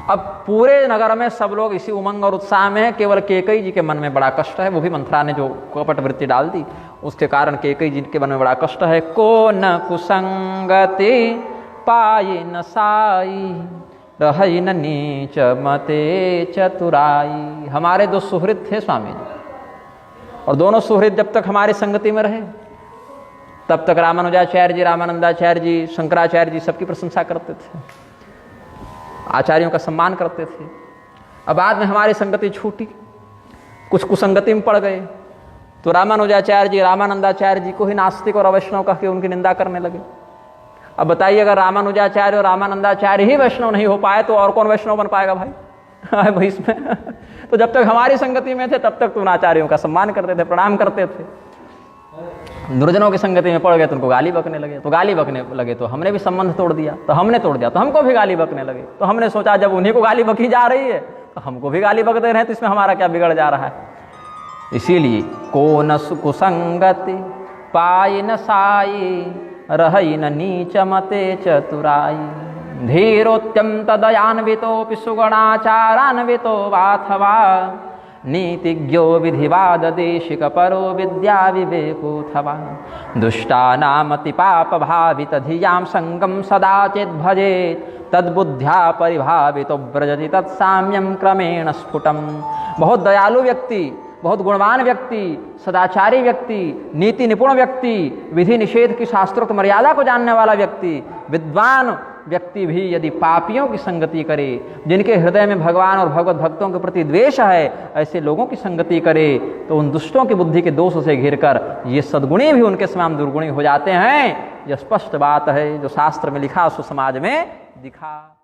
अब पूरे नगर में सब लोग इसी उमंग और उत्साह में है, केवल कैकेयी जी के मन में बड़ा कष्ट है। वो भी मंथरा ने जो कपट वृत्ति डाल दी उसके कारण कैकेयी जी के मन में बड़ा कष्ट है। को न कुसंगति पाई न साई रही न नीच मते चतुराई। हमारे दो सुहृद थे स्वामी जी, और दोनों सुहृद जब तक हमारी संगति में रहे तब तक रामानुजाचार्य जी, रामानंदाचार्य जी, शंकराचार्य जी सबकी प्रशंसा करते थे, आचार्यों का सम्मान करते थे। अब बाद में हमारी संगति छूटी, कुछ कुसंगति में पड़ गए तो रामानुजाचार्य जी, रामानंदाचार्य जी को ही नास्तिक और अवैष्णव कह के उनकी निंदा करने लगे। अब बताइए, अगर रामानुजाचार्य और रामानंदाचार्य ही वैष्णव नहीं हो पाए तो और कौन वैष्णव बन पाएगा भाई इसमें तो जब तक हमारी संगति में थे तब तक तो उन आचार्यों का सम्मान करते थे, प्रणाम करते थे। दुर्जनों की संगति में पड़ गए तो उनको गाली बकने लगे, तो गाली बकने लगे तो हमने भी संबंध तोड़ दिया, तो हमने तोड़ दिया तो हमको भी गाली बकने लगे। तो हमने सोचा जब उन्हीं को गाली बकी जा रही है तो हमको भी गाली बक दे रहे हैं, तो इसमें हमारा क्या बिगड़ जा रहा है। इसीलिए को न कुसंगति पाई न साई रही न नीच मते चतुराई धीरोत्यंत दयान्वितोऽपि सुगुणाचारान्वितो वाथवा नीतिज्ञो विधिवाद देशिक परो विद्या विवेकोऽथवा दुष्टानामति पाप भावित धियां संगम सदा चेत् भजेत् तद्बुद्ध्या परिभावितो व्रजति तत्साम्यं क्रमेण स्फुटम। बहुत दयालु व्यक्ति, बहुत गुणवान व्यक्ति, सदाचारी व्यक्ति, नीति निपुण व्यक्ति, विधि निषेध की शास्त्रोक्त मर्यादा को जानने वाला व्यक्ति, विद्वान व्यक्ति भी यदि पापियों की संगति करे, जिनके हृदय में भगवान और भगवत भक्तों के प्रति द्वेष है, ऐसे लोगों की संगति करे तो उन दुष्टों की बुद्धि के दोष से घिरकर ये सद्गुणी भी उनके समान दुर्गुणी हो जाते हैं। यह स्पष्ट बात है, जो शास्त्र में लिखा सो समाज में दिखा।